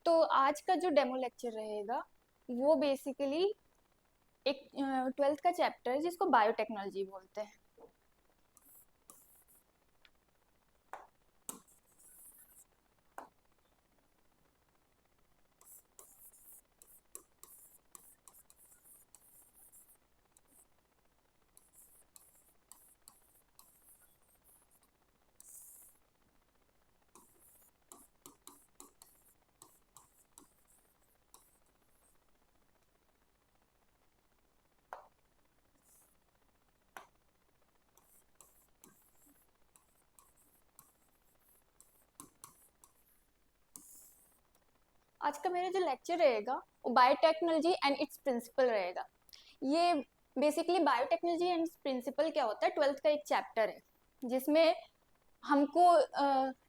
तो आज का जो डेमो लेक्चर रहेगा वो बेसिकली एक 12th का चैप्टर है जिसको बायोटेक्नोलॉजी बोलते हैं। आज का मेरा जो लेक्चर रहेगा वो बायोटेक्नोलॉजी एंड इट्स प्रिंसिपल रहेगा। ये बेसिकली बायोटेक्नोलॉजी एंड प्रिंसिपल क्या होता है, 12th का एक चैप्टर है जिसमें हमको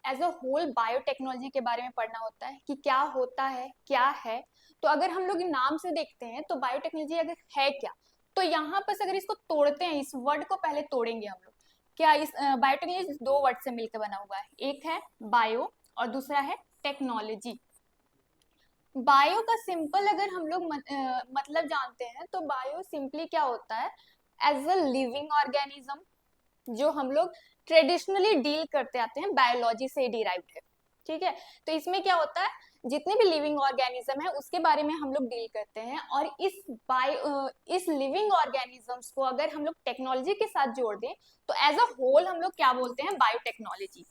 एज अ होल बायोटेक्नोलॉजी के बारे में पढ़ना होता है कि क्या होता है क्या है। तो अगर हम लोग नाम से देखते हैं तो बायोटेक्नोलॉजी अगर है क्या, तो यहाँ पर अगर इसको तोड़ते हैं, इस वर्ड को पहले तोड़ेंगे हम लोग। क्या इस बायोटेक्नोलॉजी दो वर्ड से मिलकर बना हुआ है, एक है बायो और दूसरा है टेक्नोलॉजी। बायो का सिंपल अगर हम लोग मतलब जानते हैं तो बायो सिंपली क्या होता है, एज अ लिविंग ऑर्गेनिज्म जो हम लोग ट्रेडिशनली डील करते आते हैं, बायोलॉजी से डिराइव्ड है। ठीक है, तो इसमें क्या होता है, जितने भी लिविंग ऑर्गेनिज्म है उसके बारे में हम लोग डील करते हैं। और इस लिविंग ऑर्गेनिजम्स को अगर हम लोग टेक्नोलॉजी के साथ जोड़ दें तो एज अ होल हम लोग क्या बोलते हैं, बायोटेक्नोलॉजी।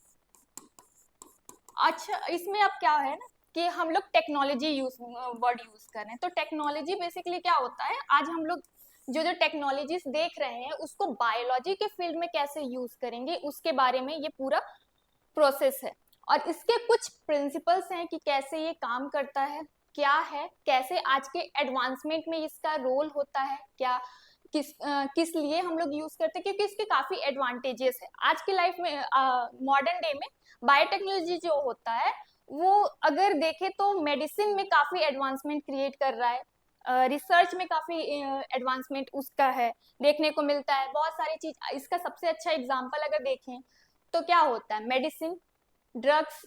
अच्छा, इसमें अब क्या है ना कि हम लोग टेक्नोलॉजी वर्ड यूज कर रहे हैं, तो टेक्नोलॉजी बेसिकली क्या होता है, आज हम लोग जो जो टेक्नोलॉजीज देख रहे हैं उसको बायोलॉजी के फील्ड में कैसे यूज करेंगे उसके बारे में ये पूरा प्रोसेस है। और इसके कुछ प्रिंसिपल्स हैं कि कैसे ये काम करता है, क्या है, कैसे आज के एडवांसमेंट में इसका रोल होता है, क्या किस लिए हम लोग यूज करते हैं, क्योंकि इसके काफी एडवांटेजेस है आज की लाइफ में। मॉडर्न डे में बायोटेक्नोलॉजी जो होता है वो अगर देखे तो मेडिसिन में काफी एडवांसमेंट क्रिएट कर रहा है, रिसर्च में काफी एडवांसमेंट उसका है देखने को मिलता है, बहुत सारी चीज। इसका सबसे अच्छा एग्जांपल अगर देखें तो क्या होता है, मेडिसिन, ड्रग्स,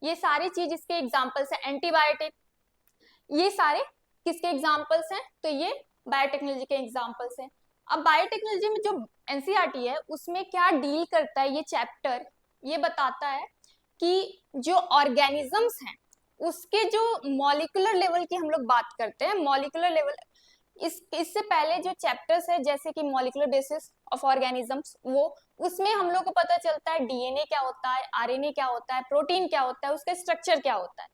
ये सारी चीज इसके एग्जांपल्स हैं। एंटीबायोटिक, ये सारे किसके एग्जांपल्स हैं, तो ये बायोटेक्नोलॉजी के एग्जांपल्स हैं। अब बायोटेक्नोलॉजी में जो एनसीईआरटी है उसमें क्या डील करता है, ये चैप्टर ये बताता है कि जो ऑर्गेनिजम्स हैं उसके जो मॉलिक्यूलर लेवल की हम लोग बात करते हैं, मॉलिक्यूलर लेवल, इससे पहले जो चैप्टर्स है जैसे कि मॉलिक्यूलर बेसिस ऑफ ऑर्गेनिजम्स, वो उसमें हम लोग को पता चलता है डीएनए क्या होता है, आरएनए क्या होता है, प्रोटीन क्या होता है, उसका स्ट्रक्चर क्या होता है।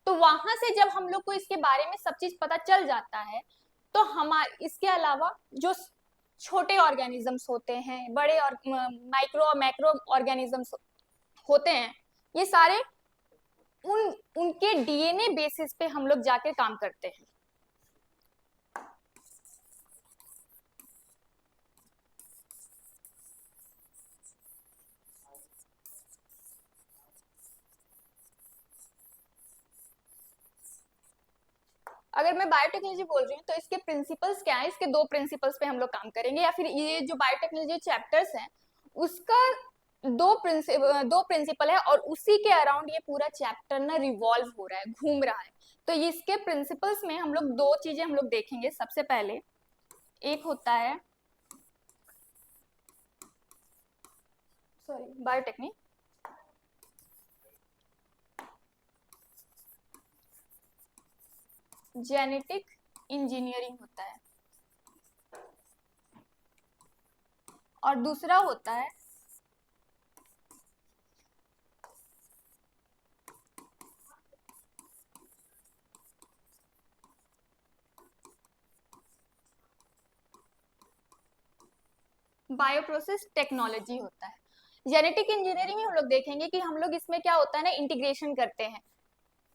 तो वहां से जब हम लोग को इसके बारे में सब चीज पता चल जाता है तो हमारे इसके अलावा जो छोटे ऑर्गेनिजम्स होते हैं, बड़े और माइक्रो और मैक्रो ऑर्गेनिजम्स होते हैं, ये सारे उनके डीएनए बेसिस पे हम लोग जाके काम करते हैं। अगर मैं बायोटेक्नोलॉजी बोल रही हूँ तो इसके प्रिंसिपल्स क्या है, इसके दो प्रिंसिपल्स पे हम लोग काम करेंगे, या फिर ये जो बायोटेक्नोलॉजी चैप्टर्स हैं उसका दो प्रिंसिपल है और उसी के अराउंड ये पूरा चैप्टर ना रिवॉल्व हो रहा है, घूम रहा है। तो इसके प्रिंसिपल्स में हम लोग दो चीजें हम लोग देखेंगे। सबसे पहले एक होता है, सॉरी, बायोटेक्निक, जेनेटिक इंजीनियरिंग होता है, और दूसरा होता है बायोप्रोसेस टेक्नोलॉजी होता है। जेनेटिक इंजीनियरिंग में हम लोग देखेंगे कि हम लोग इसमें क्या होता है ना, इंटीग्रेशन करते हैं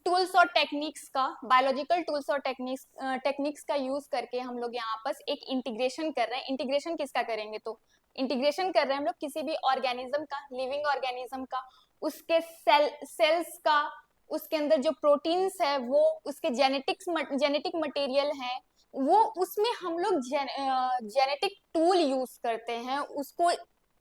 टूल्स और टेक्निक्स का, बायोलॉजिकल टूल्स और टेक्निक्स का यूज करके हम लोग यहाँ पर एक इंटीग्रेशन कर रहे हैं। इंटीग्रेशन किसका करेंगे, तो इंटीग्रेशन कर रहे हैं हम लोग किसी भी ऑर्गेनिज्म का, लिविंग ऑर्गेनिज्म का, उसके सेल्स का, उसके अंदर जो प्रोटीन्स है वो, उसके जेनेटिक मटेरियल है वो, उसमें हम लोग जेनेटिक टूल यूज करते हैं, उसको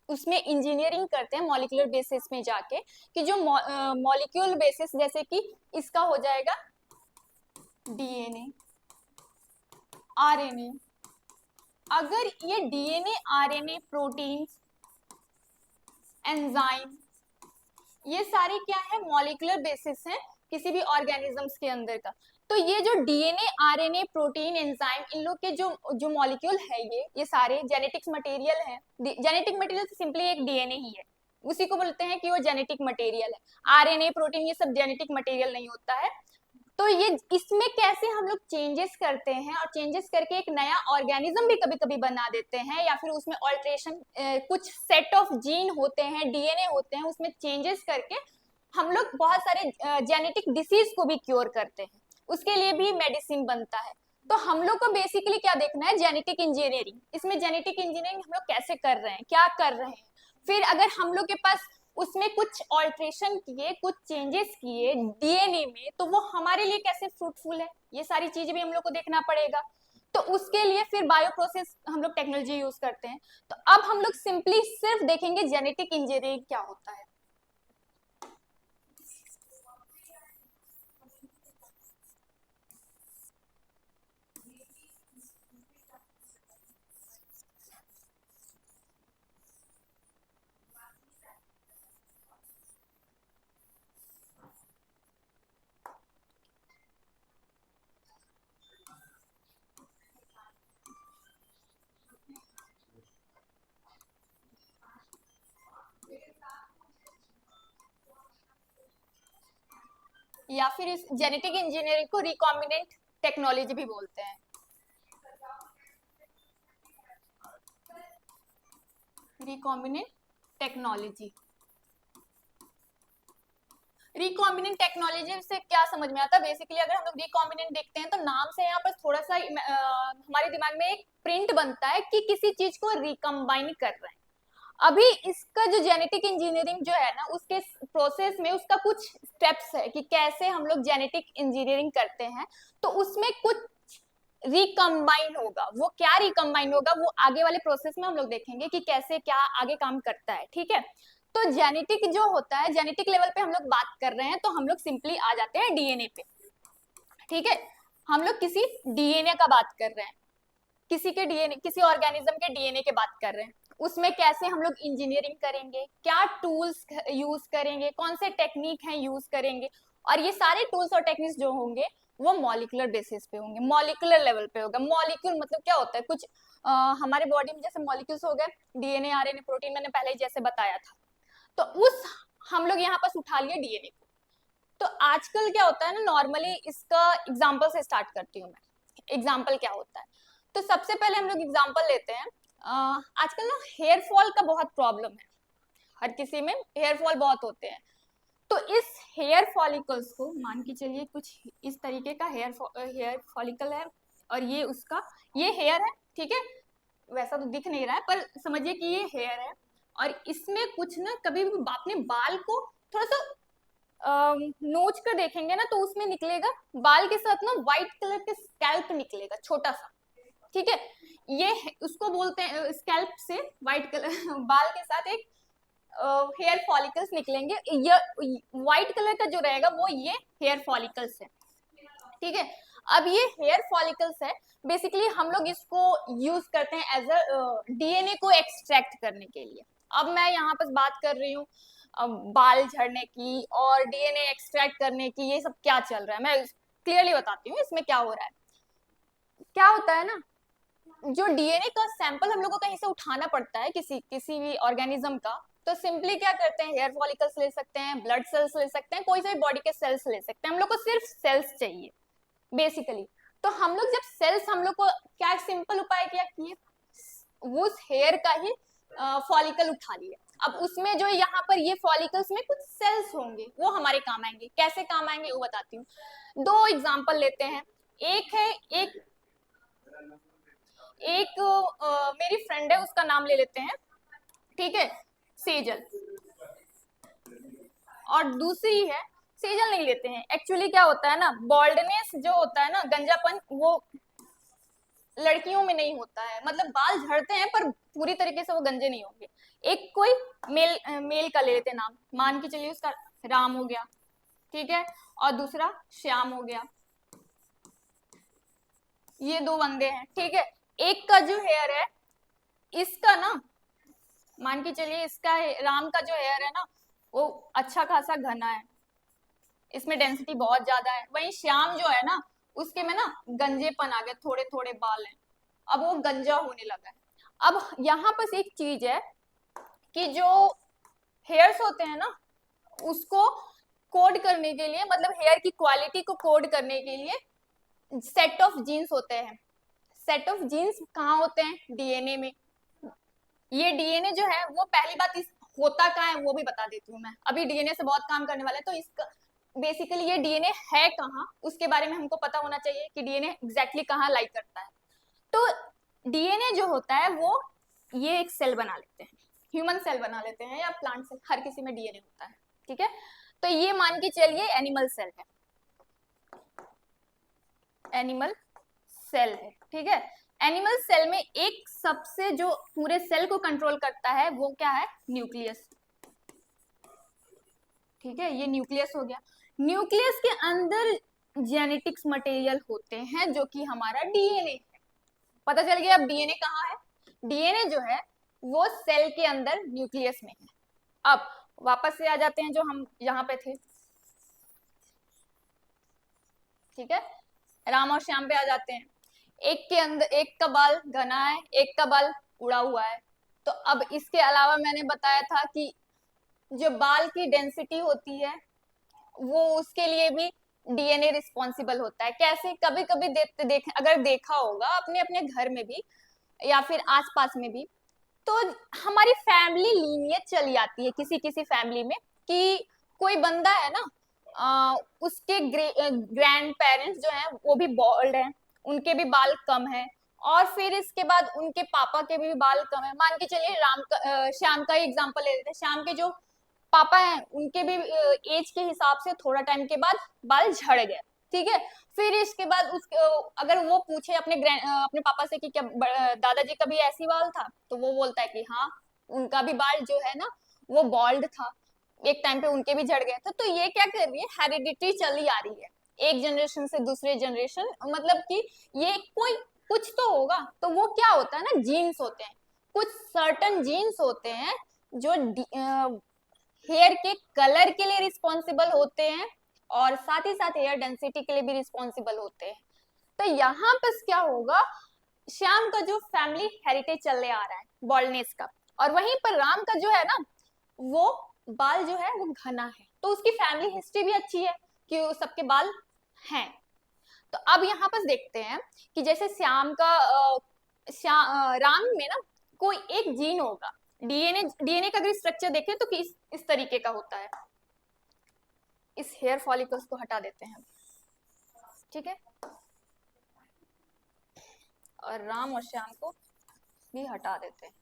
उसमें इंजीनियरिंग करते हैं मॉलिक्यूलर बेसिस में जाके, कि जो मॉलिक्यूल बेसिस, जैसे कि इसका हो जाएगा डीएनए, आरएनए, अगर ये डीएनए, आरएनए, प्रोटीन्स, एंजाइम, ये सारे क्या है, मॉलिक्यूलर बेसिस है किसी भी ऑर्गेनिजम्स के अंदर का। तो ये जो डीएनए, आरएनए, प्रोटीन, एंजाइम, इन लोग के जो जो मॉलिक्यूल है, ये सारे जेनेटिक्स मटेरियल है। जेनेटिक मटेरियल सिंपली एक डीएनए ही है, उसी को बोलते हैं कि वो जेनेटिक मटेरियल है। आरएनए, प्रोटीन, ये सब जेनेटिक मटेरियल नहीं होता है। तो ये इसमें कैसे हम लोग चेंजेस करते हैं और चेंजेस करके एक नया ऑर्गेनिज्म भी कभी कभी बना देते हैं, या फिर उसमें ऑल्ट्रेशन, कुछ सेट ऑफ जीन होते हैं, डीएनए होते हैं, उसमें चेंजेस करके हम लोग बहुत सारे जेनेटिक डिसीज को भी क्योर करते हैं, उसके लिए भी मेडिसिन बनता है। तो हम लोग को बेसिकली क्या देखना है, जेनेटिक इंजीनियरिंग। इसमें जेनेटिक इंजीनियरिंग हम लोग कैसे कर रहे हैं, क्या कर रहे हैं, फिर अगर हम लोग के पास उसमें कुछ ऑल्ट्रेशन किए, कुछ चेंजेस किए डीएनए में, तो वो हमारे लिए कैसे फ्रूटफुल है, ये सारी चीजें भी हम लोग को देखना पड़ेगा। तो उसके लिए फिर बायो प्रोसेस हम लोग टेक्नोलॉजी यूज करते हैं। तो अब हम लोग सिंपली सिर्फ देखेंगे जेनेटिक इंजीनियरिंग क्या होता है। या फिर इस जेनेटिक इंजीनियरिंग को रिकॉम्बिनेंट टेक्नोलॉजी भी बोलते हैं। रिकॉम्बिनेंट टेक्नोलॉजी, रिकॉम्बिनेंट टेक्नोलॉजी से क्या समझ में आता है, बेसिकली अगर हम लोग रिकॉम्बिनेंट देखते हैं तो नाम से यहाँ पर थोड़ा सा हमारे दिमाग में एक प्रिंट बनता है कि किसी चीज को रिकम्बाइन कर रहे हैं। अभी इसका जो जेनेटिक इंजीनियरिंग जो है ना, उसके प्रोसेस में उसका कुछ स्टेप्स है कि कैसे हम लोग जेनेटिक इंजीनियरिंग करते हैं। तो उसमें कुछ रिकम्बाइन होगा, वो क्या रिकम्बाइन होगा वो आगे वाले प्रोसेस में हम लोग देखेंगे कि कैसे क्या आगे काम करता है, ठीक है। तो जेनेटिक जो होता है, जेनेटिक लेवल पे हम लोग बात कर रहे हैं, तो हम लोग सिंपली आ जाते हैं डीएनए पे, ठीक है। हम लोग किसी डीएनए का बात कर रहे हैं, किसी के डीएनए, किसी ऑर्गेनिज्म के डीएनए के बात कर रहे हैं। उसमें कैसे हम लोग इंजीनियरिंग करेंगे, क्या टूल्स यूज करेंगे, कौन से टेक्निक है यूज करेंगे, और ये सारे टूल्स और टेक्निक्स जो होंगे वो मॉलिकुलर बेसिस पे होंगे, मॉलिकुलर लेवल पे होगा। मॉलिक्यूल मतलब क्या होता है, कुछ हमारे बॉडी में जैसे मॉलिक्यूल्स हो गए, डीएनए, आरएनए, प्रोटीन, मैंने पहले ही जैसे बताया था। तो उस हम लोग यहाँ पास उठा लिए डीएनए को। तो आजकल क्या होता है ना, नॉर्मली इसका एग्जाम्पल से स्टार्ट करती हूँ मैं। एग्जाम्पल क्या होता है, तो सबसे पहले हम लोग एग्जाम्पल लेते हैं। आजकल ना हेयर फॉल का बहुत प्रॉब्लम है, हर किसी में हेयर फॉल बहुत होते हैं। तो इस हेयर फॉलिकल्स को मान के चलिए कुछ इस तरीके का हेयर फॉलिकल है, और ये उसका, ये हेयर है, ठीक है। वैसा तो दिख नहीं रहा है पर समझिए कि ये हेयर है, और इसमें कुछ ना, कभी भी अपने बाल को थोड़ा सा नोच कर देखेंगे ना, तो उसमें निकलेगा बाल के साथ ना व्हाइट कलर के स्कैल्प निकलेगा छोटा सा, ठीक है। ये उसको बोलते हैं स्कैल्प से व्हाइट कलर बाल के साथ एक हेयर फॉलिकल्स निकलेंगे। ये व्हाइट कलर का जो रहेगा वो ये हेयर फॉलिकल्स है, ठीक है। अब ये हेयर फॉलिकल्स है, बेसिकली हम लोग इसको यूज करते हैं एज अ डीएनए को एक्सट्रैक्ट करने के लिए। अब मैं यहाँ पर बात कर रही हूँ बाल झड़ने की और डीएनए एक्सट्रैक्ट करने की, ये सब क्या चल रहा है मैं क्लियरली बताती हूँ इसमें क्या हो रहा है। क्या होता है ना, जो डीएनए का सैंपल हम लोग को कहीं से उठाना पड़ता है किसी किसी भी ऑर्गेनिज्म का, तो सिंपली क्या करते हैं, हेयर फॉलिकल्स ले सकते हैं, ब्लड सेल्स ले सकते हैं, कोई से भी बॉडी के सेल्स ले सकते हैं, हम लोग को सिर्फ सेल्स चाहिए बेसिकली। तो हम लोग जब सेल्स, हम लोग को क्या सिंपल उपाय क्या किए, उस हेयर का ही फॉलिकल उठा लिया। अब उसमें जो यहाँ पर ये फॉलिकल्स में कुछ सेल्स होंगे, वो हमारे काम आएंगे। कैसे काम आएंगे वो बताती हूँ। दो एग्जांपल लेते हैं। एक है एक एक मेरी फ्रेंड है, उसका नाम ले लेते हैं, ठीक है, सेजल। और दूसरी है, सेजल नहीं लेते हैं, एक्चुअली क्या होता है ना, बॉल्डनेस जो होता है ना, गंजापन, वो लड़कियों में नहीं होता है, मतलब बाल झड़ते हैं पर पूरी तरीके से वो गंजे नहीं होंगे। एक कोई मेल का ले लेते हैं नाम, मान के चलिए उसका राम हो गया, ठीक है, और दूसरा श्याम हो गया। ये दो बंदे हैं, ठीक है। एक का जो हेयर है, इसका ना, मान के चलिए इसका राम का जो हेयर है ना, वो अच्छा खासा घना है, इसमें डेंसिटी बहुत ज्यादा है। वहीं श्याम जो है ना, उसके में ना गंजेपन आ गया, थोड़े थोड़े बाल हैं, अब वो गंजा होने लगा है। अब यहाँ पर एक चीज है कि जो हेयर्स होते हैं ना, उसको कोड करने के लिए, मतलब हेयर की क्वालिटी को कोड करने के लिए सेट ऑफ जीन्स होते हैं। सेट ऑफ जीन्स कहाँ होते हैं? डीएनए में। ये डीएनए जो है वो पहली बात इस होता कहाँ है वो भी बता देती हूँ मैं, अभी डीएनए से बहुत काम करने वाला है। तो इसका बेसिकली ये डीएनए है कहाँ, उसके बारे में हमको पता होना चाहिए कि डीएनए एग्जैक्टली कहाँ लाई करता है। तो डीएनए जो होता है वो, ये एक सेल बना लेते हैं, ह्यूमन सेल बना लेते हैं या प्लांट सेल, हर किसी में डीएनए होता है, ठीक है। तो ये मान के चलिए एनिमल सेल है, एनिमल सेल है, ठीक है। एनिमल सेल में एक सबसे जो पूरे सेल को कंट्रोल करता है वो क्या है? न्यूक्लियस, ठीक है। ये न्यूक्लियस हो गया। न्यूक्लियस के अंदर जेनेटिक्स मटेरियल होते हैं जो कि हमारा डीएनए है। पता चल गया अब डीएनए कहाँ है? डीएनए जो है वो सेल के अंदर न्यूक्लियस में है। अब वापस से आ जाते हैं जो हम यहाँ पे थे, ठीक है। राम और श्याम पे आ जाते हैं। एक के अंदर, एक का बाल घना है, एक का बाल उड़ा हुआ है। तो अब इसके अलावा मैंने बताया था कि जो बाल की डेंसिटी होती है वो उसके लिए भी डीएनए रिस्पॉन्सिबल होता है। कैसे? कभी कभी अगर देखा होगा अपने अपने घर में भी या फिर आसपास में भी, तो हमारी फैमिली लीनियज चली आती है किसी किसी फैमिली में कि कोई बंदा है ना, उसके ग्रैंड पेरेंट्स जो हैं वो भी बॉल्ड हैं, उनके भी बाल कम हैं, और फिर इसके बाद उनके पापा के भी बाल कम है। मान के चलिए श्याम का ही एग्जांपल ले लेते हैं। श्याम के जो पापा हैं उनके भी एज के हिसाब से थोड़ा टाइम के बाद बाल झड़ गए, ठीक है। फिर इसके बाद उस अगर वो पूछे अपने पापा से कि क्या दादाजी का भी ऐसी बाल था, तो वो बोलता है कि हाँ, उनका भी बाल जो है ना वो बॉल्ड था, एक टाइम पे उनके भी झड़ गए थे। तो ये क्या कर रही है? हेरिडिटी चली आ रही है एक जनरेशन से दूसरे जनरेशन, मतलब कि ये कोई कुछ तो होगा। तो वो क्या होता है ना, जीन्स होते हैं, कुछ सर्टन जीन्स होते हैं जो हेयर के कलर के लिए रिस्पॉन्सिबल होते हैं और साथ ही साथ हेयर डेंसिटी के लिए भी रिस्पॉन्सिबल होते हैं। तो यहाँ पर क्या होगा, श्याम का जो फैमिली हेरिटेज चले आ रहा है बॉल्डनेस का, और वहीं पर राम का जो है ना वो बाल जो है वो घना है, तो उसकी फैमिली हिस्ट्री भी अच्छी है कि सबके बाल हैं। तो अब यहाँ पर देखते हैं कि जैसे श्याम का राम में ना कोई एक जीन होगा, डीएनए का अगर स्ट्रक्चर देखें तो इस तरीके का होता है। इस हेयर फॉलिकल्स को हटा देते हैं, ठीक है, और राम और श्याम को भी हटा देते हैं।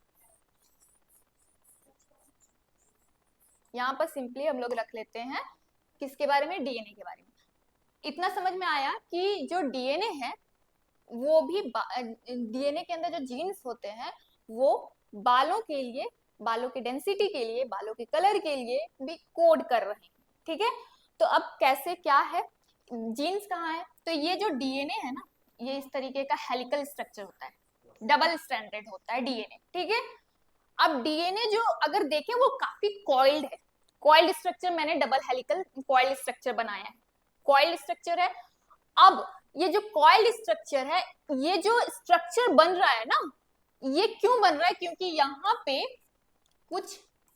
यहाँ पर सिंपली हम लोग रख लेते हैं किसके बारे में? डीएनए के बारे में। इतना समझ में आया कि जो डीएनए है वो भी डीएनए के अंदर जो जीन्स होते हैं वो बालों के लिए, बालों की डेंसिटी के लिए, बालों के कलर के लिए भी कोड कर रहे हैं, ठीक है। तो अब कैसे क्या है, जीन्स कहाँ है? तो ये जो डीएनए है ना, ये इस तरीके का हेलिकल स्ट्रक्चर होता है, डबल स्ट्रैंडेड होता है डीएनए, ठीक है। अब डीएनए जो अगर देखें वो काफी कॉइल्ड है, कॉइल्ड स्ट्रक्चर, मैंने डबल हेलिकल कॉइल्ड स्ट्रक्चर बनाया है, कॉइल्ड स्ट्रक्चर है। अब ये जो कॉइल्ड स्ट्रक्चर है, ये जो स्ट्रक्चर बन रहा है ना, ये क्यों बन रहा है? क्योंकि यहाँ पे कुछ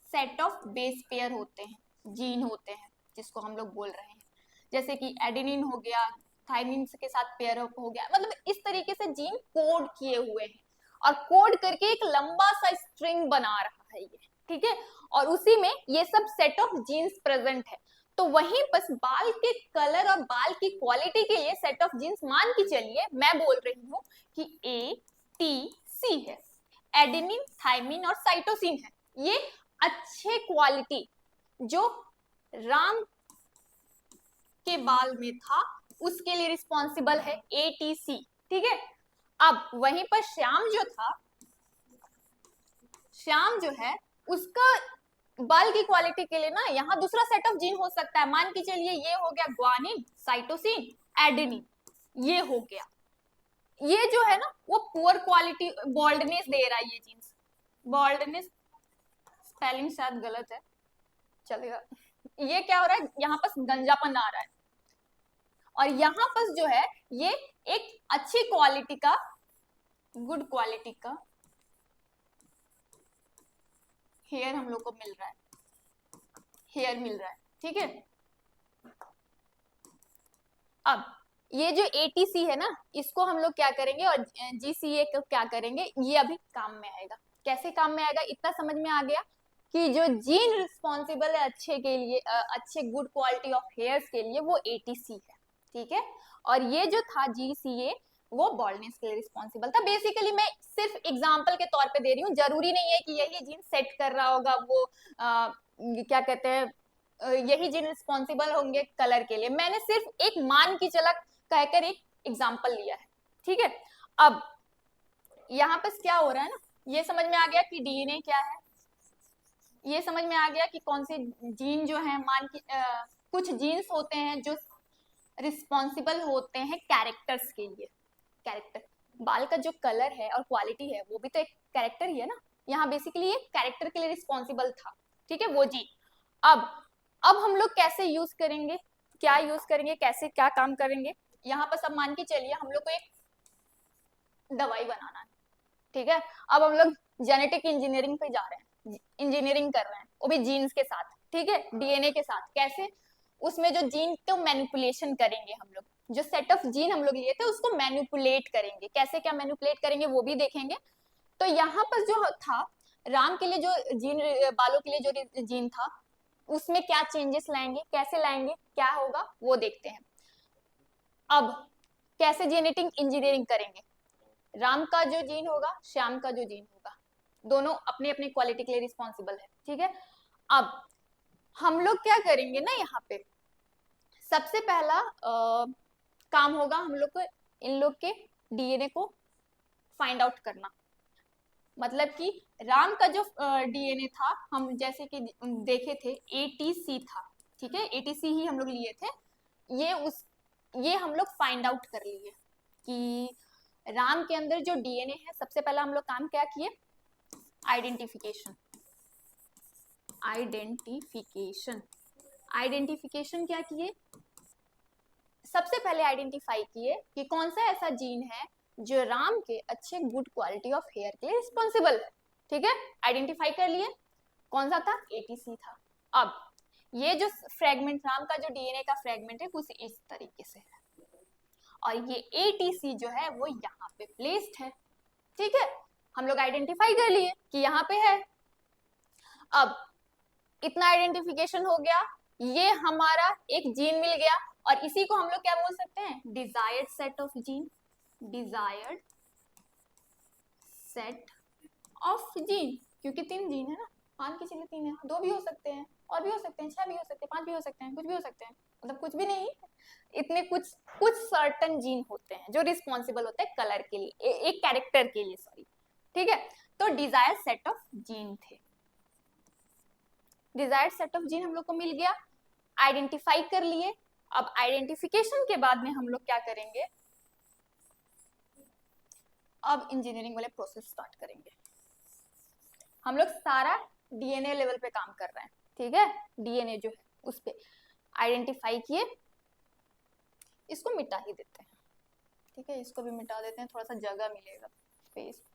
सेट ऑफ बेस पेयर होते हैं, जीन होते हैं जिसको हम लोग बोल रहे हैं, जैसे कि एडेनिन हो गया, थाइमिन के साथ पेयर अप हो गया, मतलब इस तरीके से जीन कोड किए हुए हैं और कोड करके एक लंबा सा स्ट्रिंग बना रहा है ये, ठीक है। और उसी में ये सब सेट ऑफ जीन्स प्रेजेंट है। तो वहीं बस बाल के कलर और बाल की क्वालिटी के लिए सेट ऑफ जीन्स मान के चलिए मैं बोल रही हूँ कि ATC है, एडेनिन, थाइमिन और साइटोसिन है। ये अच्छे क्वालिटी जो राम के बाल में था उसके लिए रिस्पॉन्सिबल है ATC, ठीक है। अब वहीं पर श्याम जो था, श्याम जो है उसका बाल की क्वालिटी के लिए ना यहाँ दूसरा सेट ऑफ जीन हो सकता है। मान के चलिए ये हो गया ग्वानिन, साइटोसिन, एडेनिन, ये हो गया। ये जो है ना वो पुअर क्वालिटी बॉल्डनेस दे रहा है ये जीन्स, बॉल्डनेस, स्पेलिंग शायद गलत है, चलेगा। ये क्या हो रहा है, यहाँ पर गंजापन आ रहा है, और यहाँ पर जो है ये एक अच्छी क्वालिटी का, गुड क्वालिटी का हेयर हम लोग को मिल रहा है, हेयर मिल रहा है, ठीक है। अब ये जो ATC है ना, इसको हम लोग क्या करेंगे, और GCA को क्या करेंगे, ये अभी काम में आएगा। कैसे काम में आएगा, इतना समझ में आ गया कि जो जीन रिस्पॉन्सिबल है अच्छे के लिए, अच्छे गुड क्वालिटी ऑफ हेयर्स के लिए, वो ATC है, ठीक है। और ये जो था GCA, वो बॉल्डनेस के लिए रिस्पॉन्सिबल था। बेसिकली मैं सिर्फ एग्जाम्पल के तौर पे दे रही हूँ, जरूरी नहीं है कि यही जीन सेट कर रहा होगा वो क्या कहते हैं, यही जीन रिस्पॉन्सिबल होंगे कलर के लिए। मैंने सिर्फ एक मान की झलक कहकर एक एग्जाम्पल लिया है, ठीक है। अब यहाँ पर क्या हो रहा है ना, ये समझ में आ गया कि DNA क्या है, ये समझ में आ गया कि कौन से जीन जो है, मान की कुछ जीन्स होते हैं जो रिस्पॉन्सिबल होते हैं कैरेक्टर्स के लिए। कैरेक्टर, बाल का जो कलर है और क्वालिटी है वो भी तो एक कैरेक्टर ही है ना, यहाँ बेसिकली ये कैरेक्टर के लिए रिस्पॉन्सिबल था, ठीक है, वो जी। अब हम लोग कैसे यूज करेंगे, क्या यूज करेंगे, कैसे क्या काम करेंगे, यहाँ पर सब मान के चलिए हम लोग को एक दवाई बनाना है, ठीक है। अब हम लोग जेनेटिक इंजीनियरिंग पे जा रहे हैं, इंजीनियरिंग कर रहे हैं, वो भी जीन्स के साथ, ठीक है, DNA के साथ। कैसे, उसमें जो जीन को मैनिपुलेशन करेंगे हम लोग, जो सेट ऑफ जीन हम लोग लिए थे उसको मैनिपुलेट करेंगे, कैसे क्या मैनिपुलेट करेंगे वो भी देखेंगे। तो यहाँ पर जो था, राम के लिए जो जीन, बालों के लिए जो जीन था, उसमें क्या चेंजेस लाएंगे, कैसे लाएंगे, क्या होगा वो देखते हैं। अब कैसे जेनेटिक इंजीनियरिंग करेंगे, राम का जो जीन होगा, श्याम का जो जीन होगा, दोनों अपने अपने क्वालिटी के लिए रिस्पॉन्सिबल है, ठीक है। अब हम लोग क्या करेंगे ना, यहाँ पे सबसे पहला काम होगा हम लोग को इन लोग के DNA को फाइंड आउट करना। मतलब कि राम का जो DNA था, हम जैसे कि देखे थे ATC था, ठीक है, ATC ही हम लोग लिए थे। ये हम लोग फाइंड आउट कर लिए कि राम के अंदर जो DNA है, सबसे पहला हम लोग काम क्या किए, आइडेंटिफिकेशन। आइडेंटिफिकेशन क्या किए, सबसे पहले आइडेंटिफाई किए कि कौन सा ऐसा जीन है जो राम के अच्छे गुड क्वालिटी ऑफ हेयर के लिए रिस्पॉन्सिबल है, ठीक है। आइडेंटिफाई कर लिए, कौन सा था, ATC था। अब ये जो फ्रेगमेंट, राम का जो DNA का फ्रेगमेंट है कुछ इस तरीके से है, और ये ATC जो है वो यहाँ पे प्लेस्ड है, ठीक है। हम लोग आइडेंटिफाई कर लिए कि यहाँ पे है। अब इतना आइडेंटिफिकेशन हो गया, ये हमारा एक जीन मिल गया, और इसी को हम लोग क्या बोल सकते हैं, desired set of gene, desired set of gene, क्योंकि 3 जीन है ना, मान के चलिए 3 है, 2 भी हो सकते हैं, और भी हो सकते हैं, 6 भी हो सकते हैं, 5 भी हो सकते हैं, कुछ भी हो सकते हैं, मतलब कुछ भी नहीं, इतने कुछ कुछ सर्टन जीन होते हैं जो रिस्पॉन्सिबल होते हैं कलर के लिए, एक कैरेक्टर के लिए, सॉरी, ठीक है। तो डिजायर्ड सेट ऑफ जीन थे, डिजायर्ड सेट ऑफ जीन हम लोग को मिल गया, आइडेंटिफाई कर लिए। अब आइडेंटिफिकेशन के बाद में हम लोग क्या करेंगे, अब इंजीनियरिंग वाले प्रोसेस स्टार्ट करेंगे। हम लोग सारा DNA लेवल पे काम कर रहे हैं, ठीक है। DNA जो है उस पे आइडेंटिफाई किए, इसको मिटा ही देते हैं, ठीक है, इसको भी मिटा देते हैं, थोड़ा सा जगह मिलेगा, स्पेस।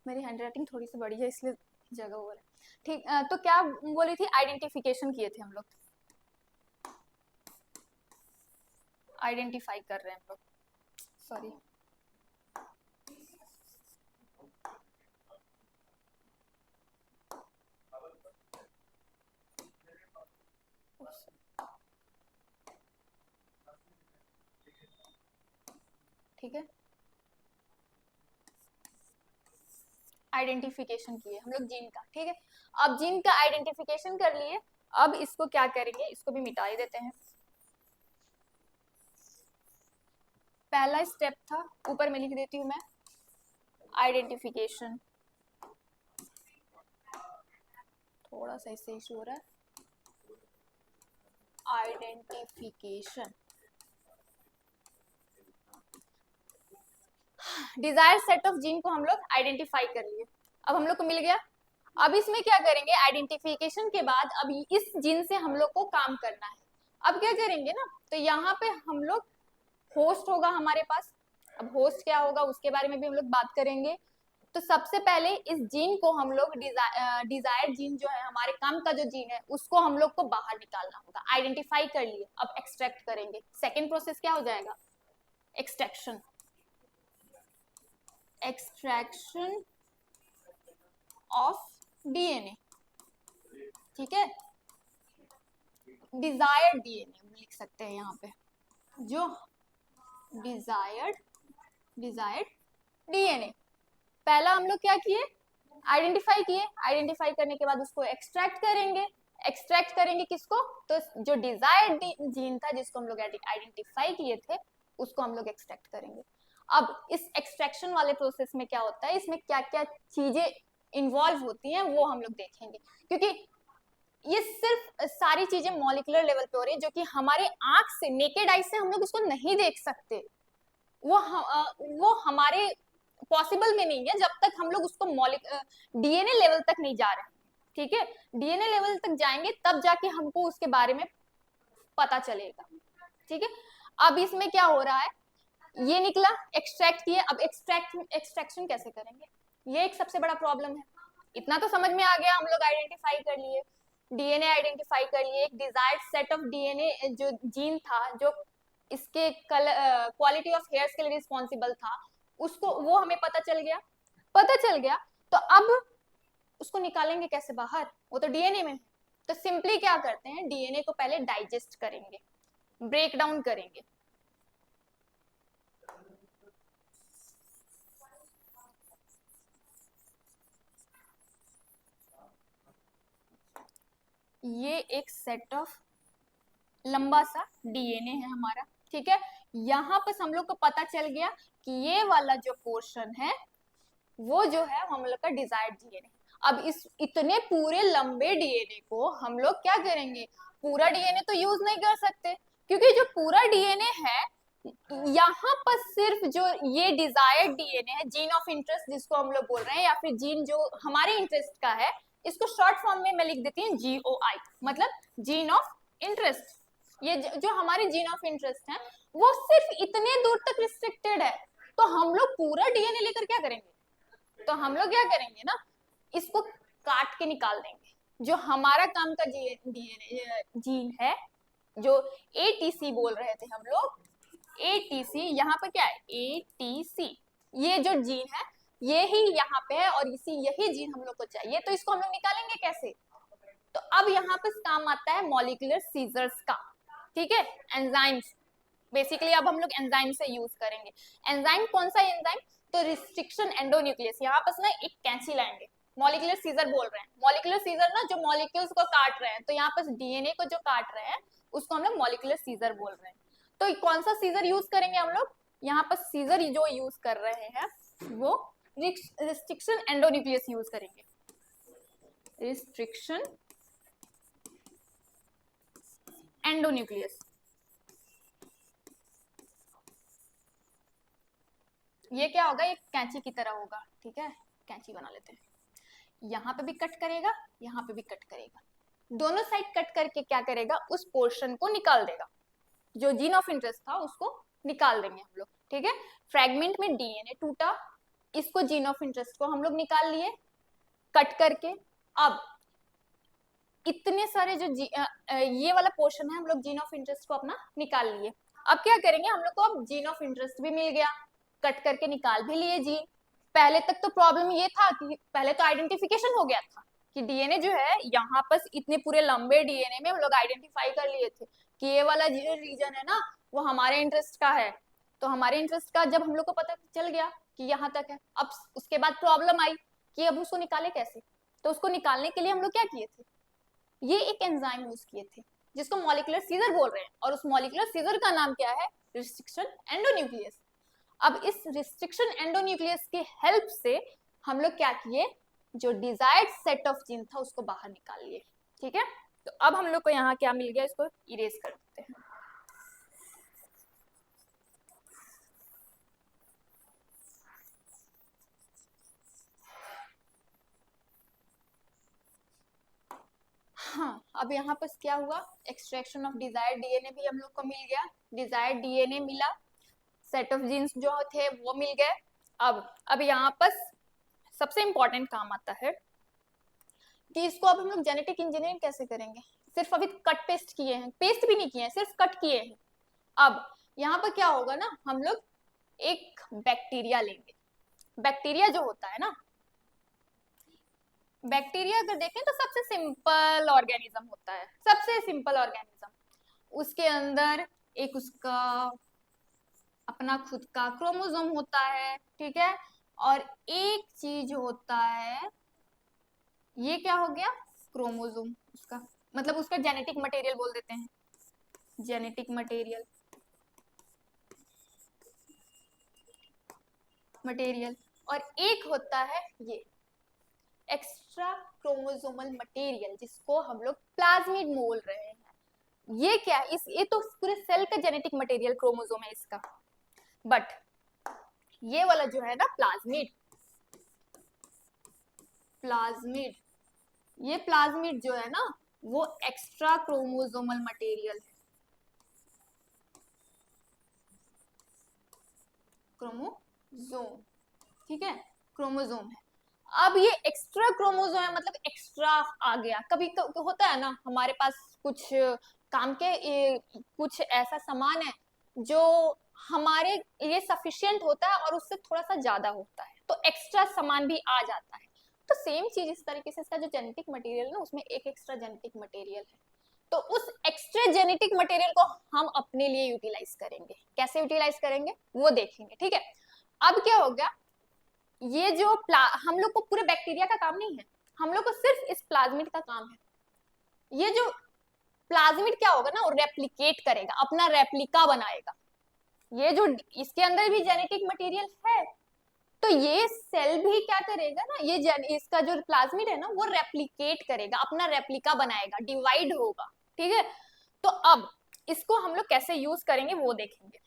मेरी हैंडराइटिंग थोड़ी सी बड़ी है इसलिए जगह हो रहा है, ठीक। तो क्या बोली थी, आइडेंटिफिकेशन किए थे हम लोग, आइडेंटिफाई कर रहे हैं हम लोग, सॉरी, ठीक है, आइडेंटिफिकेशन किए हम लोग जीन का, ठीक है। अब जीन का आइडेंटिफिकेशन कर लिए, अब इसको क्या करेंगे, इसको भी मिटा ही देते हैं। पहला स्टेप था, ऊपर में लिख देती हूँ मैं, आइडेंटिफिकेशन, थोड़ा सा इससे इशू हो रहा है, identification, desire set of gene को हम लोग आइडेंटिफाई कर लिए, अब हम लोग को मिल गया। अब इसमें क्या करेंगे, आइडेंटिफिकेशन के बाद अब इस जीन से हम लोग को काम करना है। अब क्या करेंगे ना, तो यहाँ पे हम लोग होस्ट होगा हमारे पास। अब होस्ट क्या होगा उसके बारे में भी हम लोग बात करेंगे। तो सबसे पहले इस जीन को हम लोग डिजायर्ड जीन जो है, हमारे काम का जो जीन है, उसको हम लोग को बाहर निकालना होगा। आइडेंटिफाई कर लिए, अब एक्सट्रैक्ट करेंगे। सेकेंड प्रोसेस क्या हो जाएगा, एक्सट्रैक्शन। एक्सट्रैक्शन ऑफ डीएनए, ठीक है, डिजायर्ड डीएनए लिख सकते हैं यहाँ पे, जो डिजायर्ड डीएनए। पहला हम लोग क्या किए, आइडेंटिफाई किए। आइडेंटिफाई करने के बाद उसको एक्सट्रैक्ट करेंगे। एक्सट्रैक्ट करेंगे किसको, तो जो डिजायर्ड जीन था जिसको हम लोग आइडेंटिफाई किए थे, उसको हम लोग एक्सट्रैक्ट करेंगे। अब इस एक्सट्रैक्शन वाले प्रोसेस में क्या होता है, इसमें क्या क्या चीजें इन्वॉल्व होती हैं वो हम लोग देखेंगे, क्योंकि ये सिर्फ सारी चीजें मॉलिक्यूलर लेवल पे हो रही है, जो कि हमारे आंख से, नेकेड आई से हम लोग इसको नहीं देख सकते। वो हमारे पॉसिबल में नहीं है जब तक हम लोग उसको डीएनए लेवल तक नहीं जा रहे। ठीक है, डीएनए लेवल तक जाएंगे तब जाके हमको उसके बारे में पता चलेगा। ठीक है, अब इसमें क्या हो रहा है, ये निकला, एक्सट्रैक्ट किए। अब एक्सट्रैक्शन कैसे करेंगे, ये एक सबसे बड़ा प्रॉब्लम है। इतना तो समझ में आ गया, हम लोग आइडेंटिफाई कर लिए, डीएनए आइडेंटिफाई कर लिए, एक डिजायर्ड सेट ऑफ डीएनए जो जीन था, जो इसके क्वालिटी ऑफ हेयर्स के लिए रिस्पॉन्सिबल था, उसको वो हमें पता चल गया। तो अब उसको निकालेंगे कैसे बाहर, वो तो डीएनए में है। तो सिंपली क्या करते हैं, डीएनए को पहले डाइजेस्ट करेंगे, ब्रेक डाउन करेंगे। ये एक सेट ऑफ लंबा सा डीएनए है हमारा, ठीक है। यहाँ पर हम लोग को पता चल गया कि ये वाला जो पोर्शन है वो जो है हम लोग का डिजायर्ड डीएनए। अब इस इतने पूरे लंबे डीएनए को हम लोग क्या करेंगे, पूरा डीएनए तो यूज नहीं कर सकते, क्योंकि जो पूरा डीएनए है यहाँ पर सिर्फ जो ये डिजायर्ड डीएनए है, जीन ऑफ इंटरेस्ट जिसको हम लोग बोल रहे हैं, या फिर जीन जो हमारे इंटरेस्ट का है, इसको शॉर्ट फॉर्म में मैं लिख देती हूँ GOI, मतलब जीन ऑफ इंटरेस्ट। ये जो हमारे जीन ऑफ इंटरेस्ट है वो सिर्फ इतने दूर तक रिस्ट्रिक्टेड है। तो हम लोग पूरा डीएनए लेकर क्या करेंगे, तो हम लोग क्या करेंगे ना, इसको काट के निकाल देंगे। जो हमारा काम का जीन है, जो ATC बोल रहे थे हम लोग, ATC, यहाँ पर क्या है ATC, ये जो जीन है ये ही यहाँ पे है, और यही जीन हम लोग को चाहिए। तो इसको हम लोग निकालेंगे कैसे, तो अब यहाँ पे काम आता है मॉलिक्यूलर सीजर्स का, ठीक है, एंजाइम्स। बेसिकली अब हम लोग एंजाइम से यूज करेंगे। एंजाइम कौन सा एंजाइम, तो रिस्ट्रिक्शन एंडोन्यूक्लियस। यहाँ पर ना एक कैंची लाएंगे, मॉलिक्यूलर सीजर बोल रहे हैं। मॉलिक्यूलर सीजर ना जो मॉलिक्यूल्स को काट रहे हैं, तो यहाँ पर डीएनए को जो काट रहे हैं उसको हम लोग मॉलिक्यूलर सीजर बोल रहे हैं। तो कौन सा सीजर यूज करेंगे हम लोग, यहाँ पर सीजर जो यूज कर रहे हैं वो रिस्ट्रिक्शन एंडोन्यूक्लियस यूज करेंगे। रिस्ट्रिक्शन एंडोन्यूक्लियस, ये क्या होगा, ये कैंची की तरह होगा, ठीक है, कैंची बना लेते हैं। यहाँ पे भी कट करेगा, यहाँ पे भी कट करेगा, दोनों साइड कट करके क्या करेगा, उस पोर्शन को निकाल देगा, जो जीन ऑफ इंटरेस्ट था उसको निकाल देंगे हम लोग, ठीक है। फ्रैगमेंट में डीएनए टूटा, इसको जीन ऑफ इंटरेस्ट को हम लोग निकाल लिए कट करके। अब इतने सारे जो ये वाला पोर्शन है, हम लोग जीन ऑफ इंटरेस्ट को अपना निकाल लिए। अब क्या करेंगे, हम लोग को अब जीन ऑफ इंटरेस्ट भी मिल गया, कट करके निकाल भी लिए जीन। पहले तक तो प्रॉब्लम ये था कि पहले तो आइडेंटिफिकेशन हो गया था कि डीएनए जो है यहाँ पर इतने पूरे लंबे डीएनए में हम लोग आइडेंटिफाई कर लिए थे कि ये वाला रीजन है ना वो हमारे इंटरेस्ट का है। तो हमारे इंटरेस्ट का जब हम लोग को पता चल गया कि यहाँ तक है, अब उसके बाद प्रॉब्लम आई कि अब उसको निकाले कैसे। तो उसको निकालने के लिए हम लोग क्या किए थे, ये एक एंजाइम यूज किए थे जिसको मॉलिक्यूलर सीजर बोल रहे हैं, और उस मॉलिक्यूलर सीजर का नाम क्या है, रिस्ट्रिक्शन एंडोन्यूक्लियस। अब इस रिस्ट्रिक्शन एंडोन्यूक्लियस की हेल्प से हम लोग क्या किए, जो डिजायर्ड सेट ऑफ जीन था उसको बाहर निकाल लिए, ठीक है। तो अब हम लोग को यहाँ क्या मिल गया, इसको इरेज कर देते हैं। हाँ, अब यहाँ पर क्या हुआ, एक्सट्रैक्शन ऑफ डिजायर्ड डीएनए भी हम लोग को मिल गया, डिजायर्ड डीएनए मिला, सेट ऑफ जीन्स जो थे वो मिल गए। अब यहाँ पर सबसे इंपॉर्टेंट काम आता है कि इसको अब हम लोग जेनेटिक इंजीनियरिंग कैसे करेंगे। सिर्फ अभी कट पेस्ट किए हैं, पेस्ट भी नहीं किए हैं, सिर्फ कट किए हैं। अब यहाँ पर क्या होगा ना, हम लोग एक बैक्टीरिया लेंगे। बैक्टीरिया जो होता है ना, बैक्टीरिया अगर देखें तो सबसे सिंपल ऑर्गेनिज्म होता है, सबसे सिंपल ऑर्गेनिज्म। उसके अंदर एक उसका अपना खुद का क्रोमोसोम होता है, ठीक है, और एक चीज होता है, ये क्या हो गया, क्रोमोसोम, उसका मतलब उसका जेनेटिक मटेरियल बोल देते हैं, जेनेटिक मटेरियल, और एक होता है ये एक्स्ट्रा क्रोमोसोमल मटेरियल, जिसको हम लोग प्लाज्मिड बोल रहे हैं। ये क्या है, ये तो पूरे सेल का जेनेटिक मटेरियल क्रोमोसोम है इसका, बट ये वाला जो है ना प्लाज्मिड, ये प्लाज्मिड जो है ना वो एक्स्ट्रा क्रोमोसोमल मटेरियल है, क्रोमोसोम, ठीक है, क्रोमोसोम है। अब ये एक्स्ट्रा क्रोमोसोम है, मतलब एक्स्ट्रा आ गया। कभी होता है ना हमारे पास कुछ काम के कुछ ऐसा सामान है जो हमारे लिए सफिशिएंट होता है और उससे थोड़ा सा ज्यादा होता है, तो एक्स्ट्रा सामान भी आ जाता है। तो सेम चीज इस तरीके से इसका जो जेनेटिक मटेरियल है ना, उसमें एक एक्स्ट्रा जेनेटिक मटेरियल है, तो उस एक्स्ट्रा जेनेटिक मटेरियल को हम अपने लिए यूटिलाइज करेंगे। कैसे यूटिलाइज करेंगे वो देखेंगे, ठीक है। अब क्या हो गया, ये जो हम लोग को पूरे बैक्टीरिया का काम नहीं है, हम लोग को सिर्फ इस प्लाज्मिड का काम है। ये जो प्लाज्मिड क्या होगा ना, वो रेप्लिकेट करेगा, अपना रेप्लिका बनाएगा। ये जो इसके अंदर भी जेनेटिक मटेरियल है, तो ये सेल भी क्या करेगा ना, ये इसका जो प्लाज्मिड है ना वो रेप्लिकेट करेगा, अपना रेप्लिका बनाएगा, डिवाइड होगा, ठीक है। तो अब इसको हम लोग कैसे यूज करेंगे वो देखेंगे।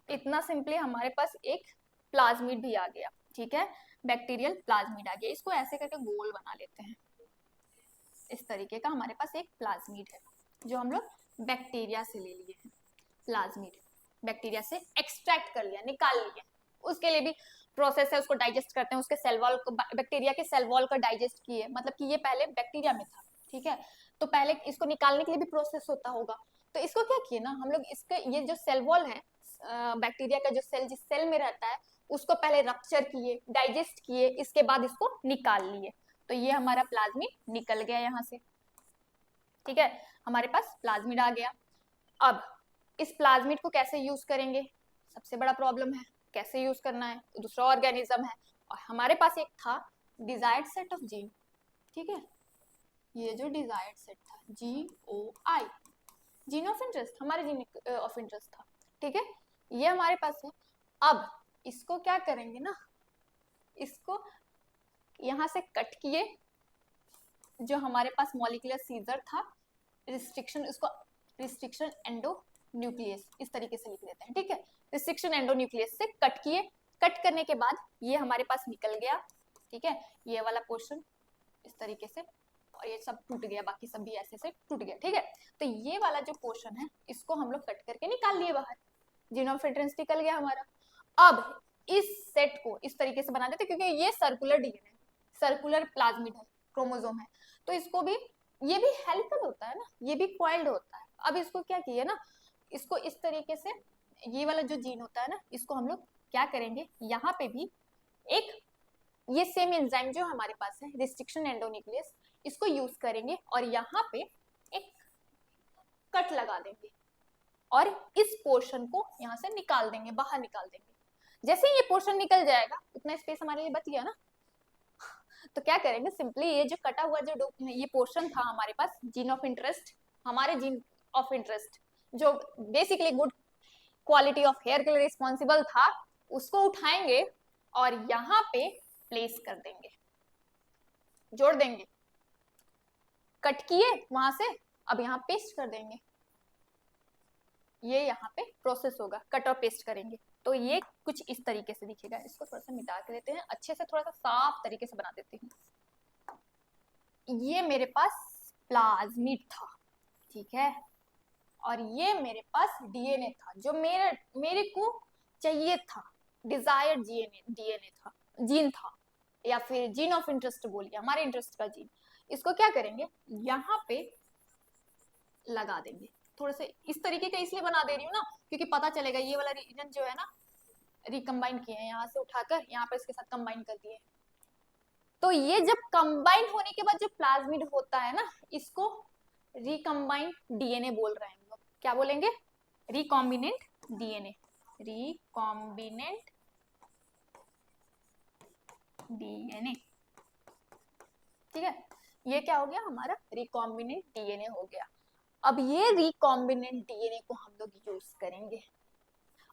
इतना सिंपली हमारे पास एक प्लाज्मिड भी आ गया, ठीक है, बैक्टीरियल प्लाज्मिड आ गया। इसको ऐसे करके गोल बना लेते हैं, इस तरीके का हमारे पास एक प्लाज्मिड है जो हम लोग बैक्टीरिया से ले लिए हैं। प्लाज्मिड बैक्टीरिया से एक्सट्रैक्ट कर लिया, निकाल लिया। उसके लिए भी प्रोसेस है, उसको डाइजेस्ट करते हैं, उसके सेल वॉल को, बैक्टीरिया के सेल वॉल का डाइजेस्ट किए, मतलब कि ये पहले बैक्टीरिया में था, ठीक है, तो पहले इसको निकालने के लिए भी प्रोसेस होता होगा। तो इसको क्या किए ना हम लोग, इसके ये जो सेल वॉल है बैक्टीरिया का, जो सेल जिस सेल में रहता है उसको पहले रप्चर किए, डाइजेस्ट किए, इसके बाद इसको निकाल लिए। तो ये हमारा प्लाज्मिड निकल गया यहाँ से, ठीक है, हमारे पास प्लाज्मिड आ गया। अब इस प्लाज्मिड को कैसे यूज करेंगे, सबसे बड़ा प्रॉब्लम है कैसे यूज करना है, तो दूसरा ऑर्गेनिज्म है, और हमारे पास एक था डिजायर्ड सेट ऑफ जीन, ठीक है, ये जो डिजायर्ड सेट था GOI, जीन ऑफ इंटरेस्ट, हमारे जीन ऑफ इंटरेस्ट था, ठीक है, ये हमारे पास है। अब इसको क्या करेंगे ना, इसको यहां से कट किए, जो हमारे पास मॉलिक्यूलर सीजर था, रिस्ट्रिक्शन, इसको रिस्ट्रिक्शन एंडो न्यूक्लियस इस तरीके से लिख देते हैं, ठीक है, रिस्ट्रिक्शन एंडो न्यूक्लियस से कट किए, कट करने के बाद ये हमारे पास निकल गया, ठीक है, ये वाला पोर्शन इस तरीके से, और ये सब टूट गया, बाकी सब भी ऐसे से टूट गया, ठीक है। तो ये वाला जो पोर्शन है इसको हम लोग कट करके निकाल लिए बाहर, जीन ऑफ इंटरेस्ट निकल गया हमारा। अब इस सेट को इस तरीके से बना देते, क्योंकि ये सर्कुलर डीएनए, सर्कुलर प्लाज्मिड है, क्रोमोसोम है, तो इसको भी, ये भी हेलिकल होता है ना, ये भी कॉइल्ड होता है। अब इसको क्या किया ना, इसको इस तरीके से, ये वाला जो जीन होता है ना, इसको हम लोग क्या करेंगे, यहाँ पे भी एक ये सेम एंजाइम जो हमारे पास है रिस्ट्रिक्शन एंडोन्यूक्लियस, इसको यूज करेंगे और यहाँ पे एक कट लगा देंगे और इस पोर्शन को यहाँ से निकाल देंगे, बाहर निकाल देंगे। जैसे ये पोर्शन निकल जाएगा उतना स्पेस हमारे लिए बच गया ना, तो क्या करेंगे, सिंपली ये जो कटा हुआ जो ये पोर्शन था हमारे पास जीन ऑफ इंटरेस्ट, हमारे जीन ऑफ इंटरेस्ट जो basically good quality of hair के लिए रिस्पॉन्सिबल था, उसको उठाएंगे और यहाँ पे प्लेस कर देंगे, जोड़ देंगे, कट किए वहां से, अब यहाँ पेस्ट कर देंगे। ये यहाँ पे प्रोसेस होगा, कट और पेस्ट करेंगे तो ये कुछ इस तरीके से दिखेगा। इसको थोड़ा सा मिटा के देते हैं, अच्छे से थोड़ा सा साफ तरीके से बना देते हैं। ये मेरे पास प्लाज्मिड था, ठीक है, और ये मेरे पास डीएनए था जो मेरे को चाहिए था, डिजायर्ड डीएनए था, जीन था, या फिर जीन ऑफ इंटरेस्ट बोलिए, हमारे इंटरेस्ट का जीन। इसको क्या करेंगे, यहाँ पे लगा देंगे। थोड़ा सा इस तरीके का इसलिए बना दे रही हूँ ना, क्योंकि पता चलेगा ये वाला रीजन जो है ना रिकम्बाइन किए हैं, यहाँ से उठाकर यहाँ पर इसके साथ कंबाइन कर दिए। तो ये जब कंबाइन होने के बाद जो प्लाज्मिड होता है ना, इसको रिकम्बाइंड डीएनए बोल रहे हैं हम लोग। क्या बोलेंगे, रिकॉम्बिनेंट डीएनए, रिकॉम्बिनेंट डीएनए, ठीक है। ये क्या हो गया, हमारा रिकॉम्बिनेंट डीएनए हो गया। अब ये रिकॉम्बिनेंट डीएनए को हम लोग यूज करेंगे,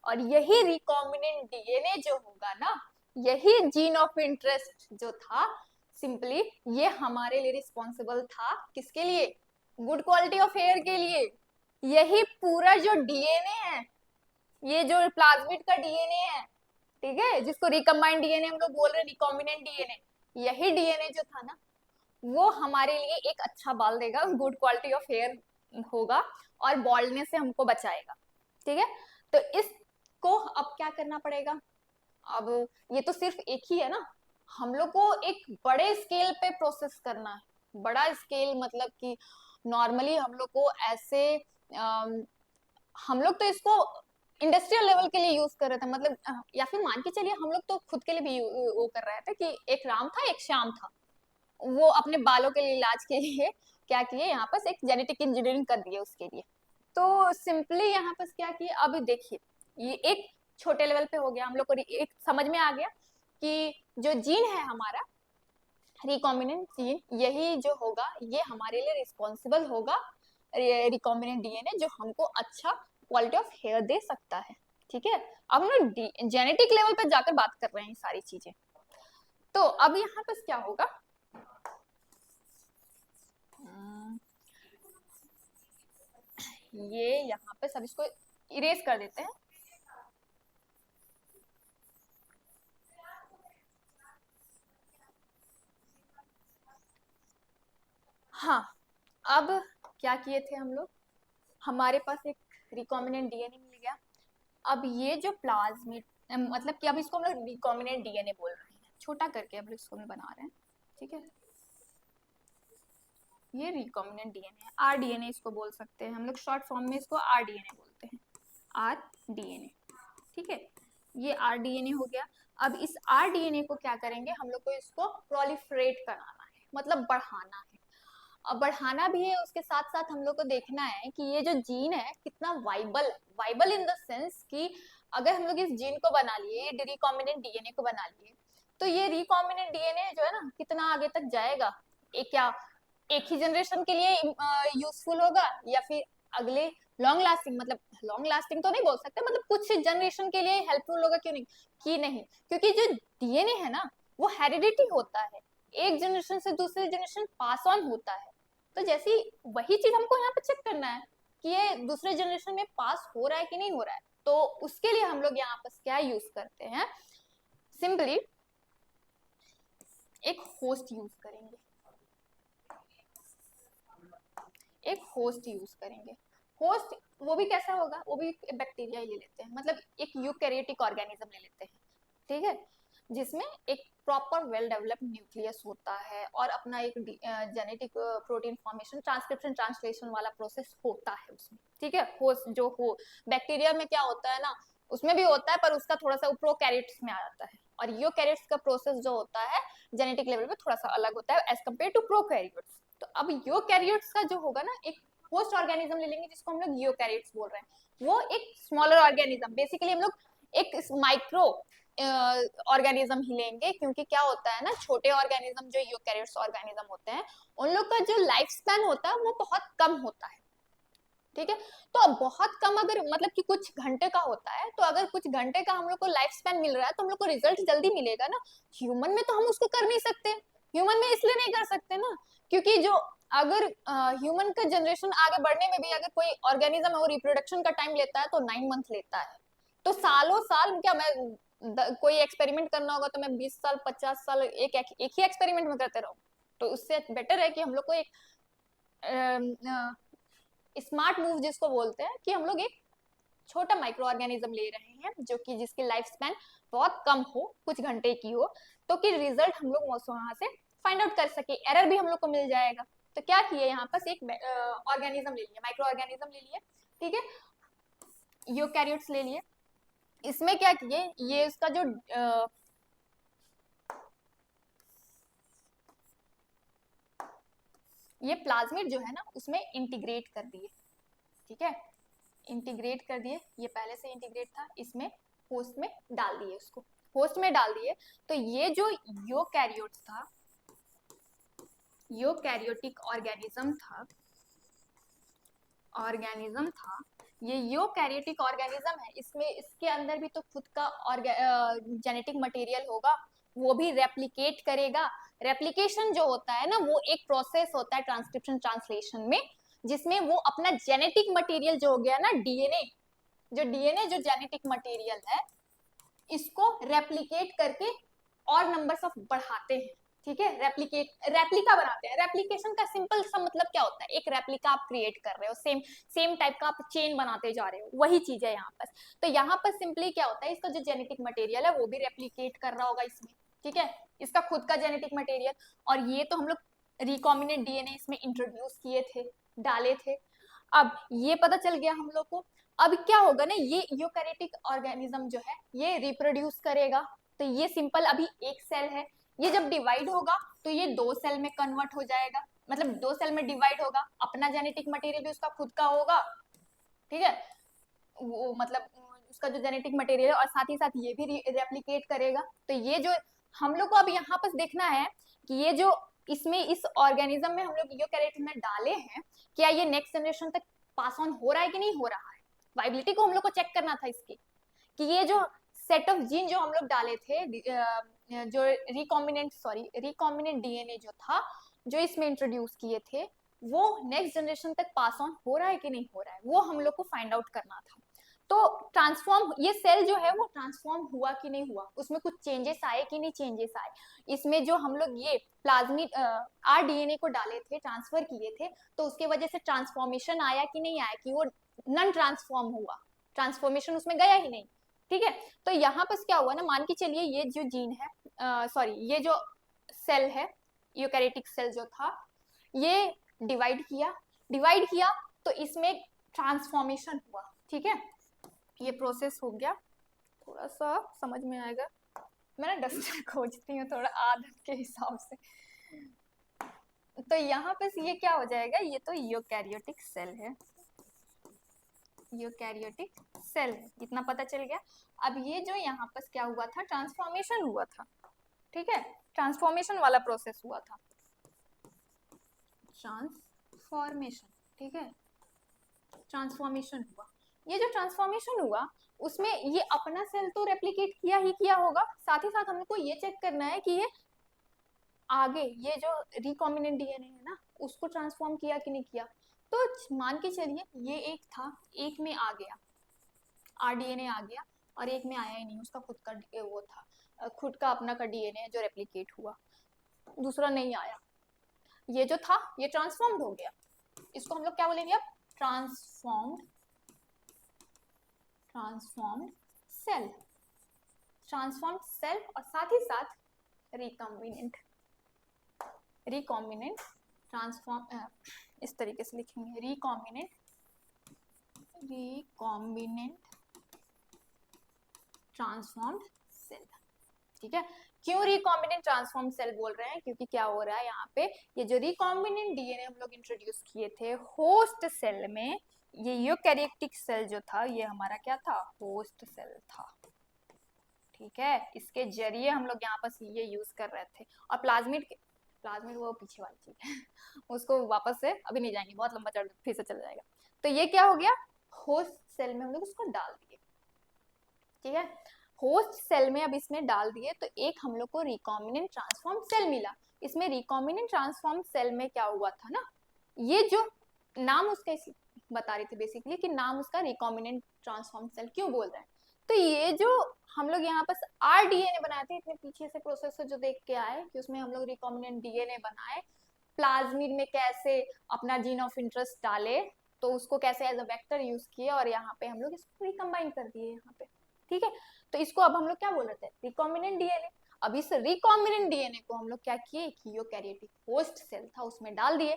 और यही रिकॉम्बिनेंट डीएनए जो होगा ना, यही जीन ऑफ इंटरेस्ट जो था, सिंपली ये हमारे लिए रिस्पॉन्सिबल था, किसके लिए, गुड क्वालिटी ऑफ एयर के लिए। यही पूरा जो डीएनए है, ये जो प्लाज्मिड का डीएनए है, ठीक है, जिसको रिकम्बाइंड डीएनए हम लोग बोल रहे हैं, रिकॉम्बिनेंट डीएनए, यही डीएनए जो था ना, वो हमारे लिए एक अच्छा बाल देगा, गुड क्वालिटी ऑफ हेयर होगा, और बॉल्डनेस से हमको बचाएगा, ठीक है। तो इसको अब क्या करना पड़ेगा, अब ये तो सिर्फ एक ही है ना, हम लोग को एक बड़े स्केल पे प्रोसेस करना है। बड़ा स्केल मतलब कि नॉर्मली हम लोग को ऐसे हम लोग तो इसको इंडस्ट्रियल लेवल के लिए यूज कर रहे थे, मतलब या फिर मान के चलिए हम लोग तो खुद के लिए भी वो कर रहे थे कि एक राम था एक श्याम था, वो अपने बालों के लिए, इलाज के लिए क्या किए, यहाँ पर एक जेनेटिक इंजीनियरिंग कर दिए उसके लिए। तो सिंपली यहाँ पर क्या किए, अब देखिए ये एक छोटे लेवल पे हो गया, हम लोग को एक समझ में आ गया कि जो जीन है हमारा रिकॉम्बिनेंट जीन, यही जो होगा ये हमारे लिए रिस्पॉन्सिबल होगा, रिकॉम्बिनेंट डीएनए, जो हमको अच्छा क्वालिटी ऑफ हेयर दे सकता है, ठीक है। अब हम लोग जेनेटिक लेवल पर जाकर बात कर रहे हैं सारी चीजें। तो अब यहाँ पर क्या होगा, ये यहाँ पे सब इसको इरेज कर देते हैं। हाँ, अब क्या किए थे हम लोग, हमारे पास एक रिकॉम्बिनेंट डीएनए मिल गया। अब ये जो प्लाज्मिड, मतलब कि अब इसको हम लोग रिकॉम्बिनेंट डीएनए बोल रहे हैं, छोटा करके अब इसको हम बना रहे हैं, ठीक है। ये रिकॉम्बिनेंट डीएनए, आरडीएनए इसको बोल सकते हैं हम लोग, शॉर्ट फॉर्म में इसको आरडीएनए बोलते हैं, आरडीएनए, ठीक है। ये आरडीएनए हो गया। अब इस आरडीएनए को क्या करेंगे, हम लोग को इसको प्रोलिफरेट कराना है, मतलब बढ़ाना है। अब बढ़ाना भी है, उसके साथ साथ हम लोग को देखना है कि ये जो जीन है कितना viable, viable in the sense कि अगर हम लोग इस जीन को बना लिए, रिकॉम्बिनेंट डीएनए को बना लिए, तो ये रिकॉम्बिनेंट डीएनए जो है ना कितना आगे तक जाएगा, एक क्या एक ही जनरेशन के लिए यूजफुल होगा, या फिर अगले लॉन्ग लास्टिंग, मतलब लॉन्ग लास्टिंग तो नहीं बोल सकते, मतलब कुछ जनरेशन के लिए हेल्पफुल होगा, क्यों नहीं, कि नहीं, क्योंकि जो डीएनए है ना वो हेरिडिटी होता है, एक जनरेशन से दूसरे जनरेशन पास ऑन होता है। तो जैसी वही चीज हमको यहाँ पे चेक करना है कि ये दूसरे जनरेशन में पास हो रहा है कि नहीं हो रहा है, तो उसके लिए हम लोग यहाँ पर क्या यूज करते हैं, सिंपली एक होस्ट यूज करेंगे, एक होस्ट यूज करेंगे। होस्ट वो भी कैसा होगा, वो भी बैक्टीरिया ही ले लेते हैं, मतलब एक यूकैरियोटिक ऑर्गेनिज्म ले लेते हैं, ठीक है, जिसमें एक प्रॉपर वेल डेवलप्ड न्यूक्लियस होता है और अपना एक genetic protein formation, transcription, translation वाला प्रोसेस होता है उसमें, ठीक है। होस्ट जो हो बैक्टीरिया में क्या होता है ना, उसमें भी होता है, पर उसका थोड़ा सा प्रोकैरियोट्स में आ जाता है, और यूकैरियोट्स का प्रोसेस जो होता है जेनेटिक लेवल पे थोड़ा सा अलग होता है एज कम्पेयर टू प्रोकैरियोट्स। तो अब यूकैरियोट्स का जो होगा ना, एक होस्ट ऑर्गेनिज्म ले लेंगे जिसको हम लोग यूकैरियोट्स बोल रहे हैं, वो एक स्मॉलर ऑर्गेनिज्म, बेसिकली हम लोग एक माइक्रो ऑर्गेनिज्म ही लेंगे, क्योंकि क्या होता है ना, छोटे ऑर्गेनिज्म जो यूकैरियोट्स ऑर्गेनिज्म होते हैं, उन लोग का जो लाइफ स्पैन होता है वो बहुत कम होता है, ठीक है। तो अब बहुत कम अगर मतलब कि कुछ घंटे का होता है, तो अगर कुछ घंटे का हम लोग को लाइफ स्पैन मिल रहा है तो हम लोग को रिजल्ट जल्दी मिलेगा ना। ह्यूमन में तो हम उसको कर नहीं सकते, ह्यूमन में इसलिए नहीं कर सकते ना क्योंकि जो अगर ह्यूमन का जनरेशन आगे बढ़ने में भी अगर कोई ऑर्गेनिज्म है वो रिप्रोडक्शन का टाइम लेता है तो 9 मंथ लेता है। तो सालों साल क्या मैं कोई एक्सपेरिमेंट करना होगा तो मैं 20 साल 50 साल एक ही एक्सपेरिमेंट में करते रहूं। तो उससे बेटर है कि हम लोग को एक स्मार्ट मूव जिसको बोलते हैं कि हम लोग एक छोटा माइक्रो ऑर्गेनिज्म ले रहे हैं जो कि जिसकी लाइफ स्पैन बहुत कम हो, कुछ घंटे की हो, तो कि रिजल्ट हम लोग वहां से फाइंड आउट कर सके, एरर भी हम लोग को मिल जाएगा। तो क्या किए यहाँ पर एक ऑर्गेनिज्म ले लिए, माइक्रो ऑर्गेनिज्म ले लिए, ठीक है, यूकैरियोट्स ले लिए। इसमें क्या किए, ये इसका जो ये प्लाज्मिड जो है ना उसमें इंटीग्रेट कर दिए, ठीक है, इंटीग्रेट कर दिए, ये पहले से इंटीग्रेट था, इसमें होस्ट में डाल दिए, उसको होस्ट में डाल दिए। तो ये जो यूकैरियोट था, यूकैरियोटिक ऑर्गेनिज्म था, ये यूकैरियोटिक ऑर्गेनिज्म है, इसमें इसके अंदर भी तो खुद का जेनेटिक मटेरियल होगा, वो भी रेप्लिकेट करेगा। रेप्लिकेशन जो होता है ना वो एक प्रोसेस होता है ट्रांसक्रिप्शन ट्रांसलेशन में, जिसमें वो अपना जेनेटिक मटेरियल जो हो गया ना डीएनए जो जेनेटिक मटेरियल है इसको रेप्लिकेट करके और नंबर्स ऑफ बढ़ाते हैं, ठीक है, रेप्लिका बनाते हैं। रेप्लिकेशन का सिंपल सा मतलब क्या होता है, एक रेप्लिका आप क्रिएट कर रहे हो, सेम टाइप का आप चेन बनाते जा रहे हो, वही चीज है यहाँ पर। तो यहाँ पर सिंपली क्या होता है, इसका जो जेनेटिक मटेरियल है वो भी रेप्लिकेट कर रहा होगा इसमें, ठीक है, इसका खुद का जेनेटिक मटेरियल। और ये तो हम लोग रिकॉम्बिनेंट डीएनए इसमें इंट्रोड्यूस किए थे, डाले थे। अब ये पता चल गया हम लोग को, अब क्या होगा ना, ये यूकैरियोटिक ऑर्गेनिज्म जो है ये रिप्रोड्यूस करेगा। तो ये सिंपल अभी एक सेल है, ये जब डिवाइड होगा तो ये 2 सेल में कन्वर्ट हो जाएगा, मतलब 2 सेल में डिवाइड होगा, अपना जेनेटिक मटेरियल भी उसका खुद का होगा, ठीक है, वो मतलब उसका जो जेनेटिक मटेरियल है, और साथ ही साथ ये भी रेप्लिकेट करेगा। तो ये जो हम लोग को अब यहाँ पर देखना है कि ये जो इसमें इस ऑर्गेनिज्म में हम लोग यूकैरियोट में डाले हैं, क्या ये नेक्स्ट जनरेशन तक पास ऑन हो रहा है कि नहीं हो रहा है, वाइबिलिटी को हम लोग को चेक करना था इसकी, कि ये जो सेट ऑफ जीन जो हम लोग डाले थे, जो रिकॉम्बिनेंट डीएनए जो था जो इसमें इंट्रोड्यूस किए थे, वो नेक्स्ट जनरेशन तक पास ऑन हो रहा है कि नहीं हो रहा है, वो हम लोग को फाइंड आउट करना था। तो ट्रांसफॉर्म ये सेल जो है वो ट्रांसफॉर्म हुआ कि नहीं हुआ, उसमें कुछ चेंजेस आए कि नहीं चेंजेस आए, इसमें जो हम लोग ये प्लाज्मिड आरडीएनए को डाले थे, ट्रांसफर किए थे, तो उसके वजह से ट्रांसफॉर्मेशन आया कि नहीं आया, कि वो नन ट्रांसफॉर्म हुआ, ट्रांसफॉर्मेशन उसमें गया ही नहीं, ठीक है। तो यहाँ पर क्या हुआ ना, मान के चलिए ये जो जीन है, सॉरी ये जो सेल है, यूकैरियोटिक सेल जो था, ये डिवाइड किया तो इसमें ट्रांसफॉर्मेशन हुआ, ठीक है, ये प्रोसेस हो गया, थोड़ा सा समझ में आएगा, मैं ना डस्टर खोजती हूँ थोड़ा आदत के हिसाब से। तो यहाँ पे ये क्या हो जाएगा, ये तो यूकैरियोटिक सेल है, यूकैरियोटिक सेल है, इतना पता चल गया। अब ये जो यहाँ पर क्या हुआ था, ट्रांसफॉर्मेशन हुआ था, ठीक है, ट्रांसफॉर्मेशन वाला प्रोसेस हुआ था, ट्रांसफॉर्मेशन, ठीक है, ट्रांसफॉर्मेशन हुआ। ये जो ट्रांसफॉर्मेशन हुआ उसमें ये अपना सेल तो रेप्लिकेट किया ही किया होगा, साथ ही साथ हमको ये चेक करना है कि ये आगे ये जो रिकॉम्बिनेंट डीएनए है ना उसको ट्रांसफॉर्म किया कि नहीं किया। तो मान के चलिए ये एक था, एक में आ गया आरडीएनए आ गया, और एक में आया ही नहीं, उसका खुद का वो था, खुद का अपना का डीएनए जो रेप्लिकेट हुआ, दूसरा नहीं आया, ये जो था ये ट्रांसफॉर्म्ड हो गया, इसको हम लोग क्या बोलेंगे अब, ट्रांसफॉर्म्ड सेल, ट्रांसफॉर्म्ड सेल, और साथ ही साथ रिकॉम्बिनेंट ट्रांसफॉर्म, इस तरीके से लिखेंगे, रिकॉम्बिनेंट ट्रांसफॉर्म्ड सेल, ठीक है। क्यों रिकॉम्बिनेंट ट्रांसफॉर्म सेल बोल रहे हैं, क्योंकि क्या हो रहा है यहाँ पे, ये जो रिकॉम्बिनेंट डीएनए हम लोग इंट्रोड्यूस किए थे होस्ट सेल में, ये यूकैरियोटिक सेल जो था ये हमारा क्या था, होस्ट सेल था, ठीक है, इसके जरिए हम लोग यहाँ पर ये यूज कर रहे थे। और प्लाज्मिड वो पीछे वाली चीज है उसको वापस से अभी नहीं जाएंगे, बहुत लंबा चढ़ फिर से चल जाएगा। तो ये क्या हो गया, होस्ट सेल में हम लोग उसको डाल दिए, ठीक है। होस्ट सेल में अब इसमें डाल दिए तो एक हम लोग को रिकॉम्बिनेंट ट्रांसफॉर्म सेल मिला। इसमें रिकॉम्बिनेंट ट्रांसफॉर्म सेल में क्या हुआ था ना, ये जो नाम उसका बता रही थी बेसिकली कि नाम उसका रिकॉम्बिनेंट ट्रांसफॉर्म सेल क्यों बोल रहे हैं। तो ये जो हम लोग यहाँ पर आरडीएनए बनाए थे, इतने पीछे से प्रोसेस जो देख के आए कि उसमें हम लोग रिकॉम्बिनेंट डीएनए बनाए, प्लाज्मिड में कैसे अपना जीन ऑफ इंटरेस्ट डाले, तो उसको कैसे एज अ वेक्टर यूज किए और यहाँ पे हम लोग इसको रिकम्बाइन कर दिए यहाँ पे, ठीक है। तो इसको अब हम लोग क्या बोल रहे थे, रिकॉम्बिनेंट डीएनए। अब इस रिकॉम्बिनेंट डीएनए को हम लोग क्या किए कि यूकैरियोटिक होस्ट सेल था उसमें डाल दिए।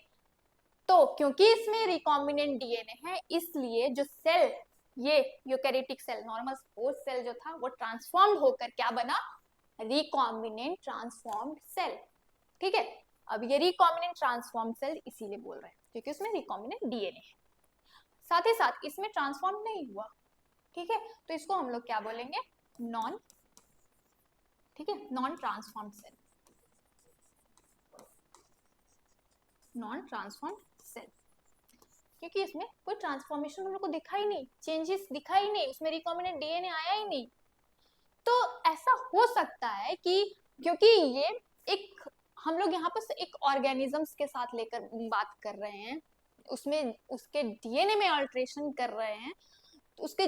तो क्योंकि इसमें रिकॉम्बिनेंट डीएनए है इसलिए जो सेल, ये eukaryotic cell normal host cell जो था वो ट्रांसफॉर्म्ड होकर क्या बना, रिकॉम्बिनेंट ट्रांसफॉर्म्ड सेल, ठीक है। अब ये रिकॉम्बिनेंट ट्रांसफॉर्म सेल इसीलिए बोल रहे हैं क्योंकि उसमें रिकॉम्बिनेंट डीएनए है, साथ ही साथ इसमें ट्रांसफॉर्म नहीं हुआ, ठीक है। तो इसको हम लोग क्या बोलेंगे, नॉन, ठीक है, non transform cell, non transform cell, क्योंकि इसमें कोई ट्रांसफॉर्मेशन हम लोग को दिखा ही नहीं, चेंजेस दिखा ही नहीं, उसमें रिकॉम्बिनेंट डीएनए आया ही नहीं। तो ऐसा हो सकता है कि क्योंकि ये एक हम लोग यहाँ पर एक ऑर्गेनिजम्स के साथ लेकर बात कर रहे हैं, उसमें उसके डीएनए में अल्ट्रेशन कर रहे हैं, तो उसके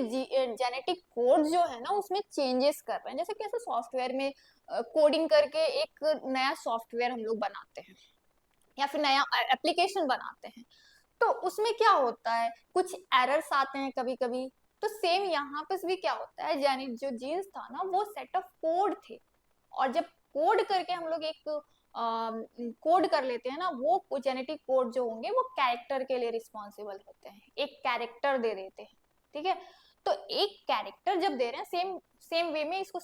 जेनेटिक कोड जो है ना उसमें चेंजेस कर रहे हैं, जैसे कि ऐसे सॉफ्टवेयर में कोडिंग करके एक नया सॉफ्टवेयर हम लोग बनाते हैं या फिर नया एप्लीकेशन बनाते हैं, तो उसमें क्या होता है कुछ एरर्स आते हैं कभी कभी। तो सेम यहाँ पर भी क्या होता है, यानी जो जीन्स था ना वो सेट ऑफ कोड थे, और जब कोड करके हम लोग एक कोड कर लेते हैं ना, वो जेनेटिक कोड जो होंगे वो कैरेक्टर के लिए रिस्पॉन्सिबल होते हैं, एक कैरेक्टर दे देते हैं, ठीक है। तो एक कैरेक्टर जब दे रहे हैं, सेम सेम वे में इसको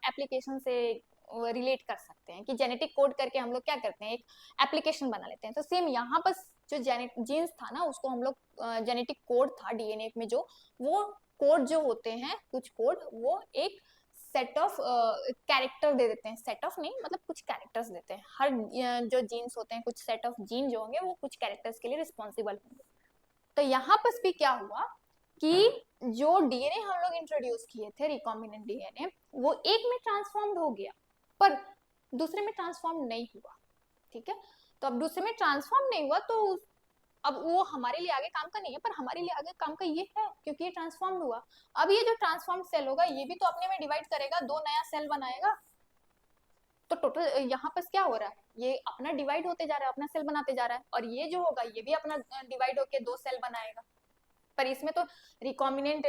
एप्लीकेशन से रिलेट कर सकते हैं कि जेनेटिक कोड करके हम लोग क्या करते हैं, एक एप्लीकेशन बना लेते हैं। तो सेम यहाँ पर जो जीन्स था ना उसको हम लोग जेनेटिक कोड था डीएनए में जो, वो कोड जो होते हैं कुछ कोड वो एक सेट ऑफ कैरेक्टर दे देते हैं, सेट ऑफ नहीं मतलब कुछ कैरेक्टर्स देते हैं, हर जो जीन्स होते हैं कुछ सेट ऑफ जीन जो होंगे वो कुछ कैरेक्टर्स के लिए रिस्पॉन्सिबल होंगे। तो यहाँ पर भी क्या हुआ कि जो डीएनए हम लोग इंट्रोड्यूस किए थे रिकॉम्बिनेंट डीएनए वो एक में ट्रांसफॉर्म्ड हो गया पर दूसरे में ट्रांसफॉर्म नहीं हुआ, ठीक है। तो अब दूसरे में ट्रांसफॉर्म नहीं हुआ तो अब वो हमारे लिए आगे काम का नहीं है, पर हमारे लिए आगे काम का ये है क्योंकि ये ट्रांसफॉर्म हुआ। अब ये जो ट्रांसफॉर्म सेल होगा ये भी तो अपने में डिवाइड करेगा, दो नया सेल बनाएगा, तो टोटल यहाँ पर क्या हो रहा है, ये अपना डिवाइड होते जा रहा है, अपना सेल बनाते जा रहा है, और ये जो होगा ये भी अपना डिवाइड होके दो सेल बनाएगा। पर इसमें तो रिकॉम्बिनेंट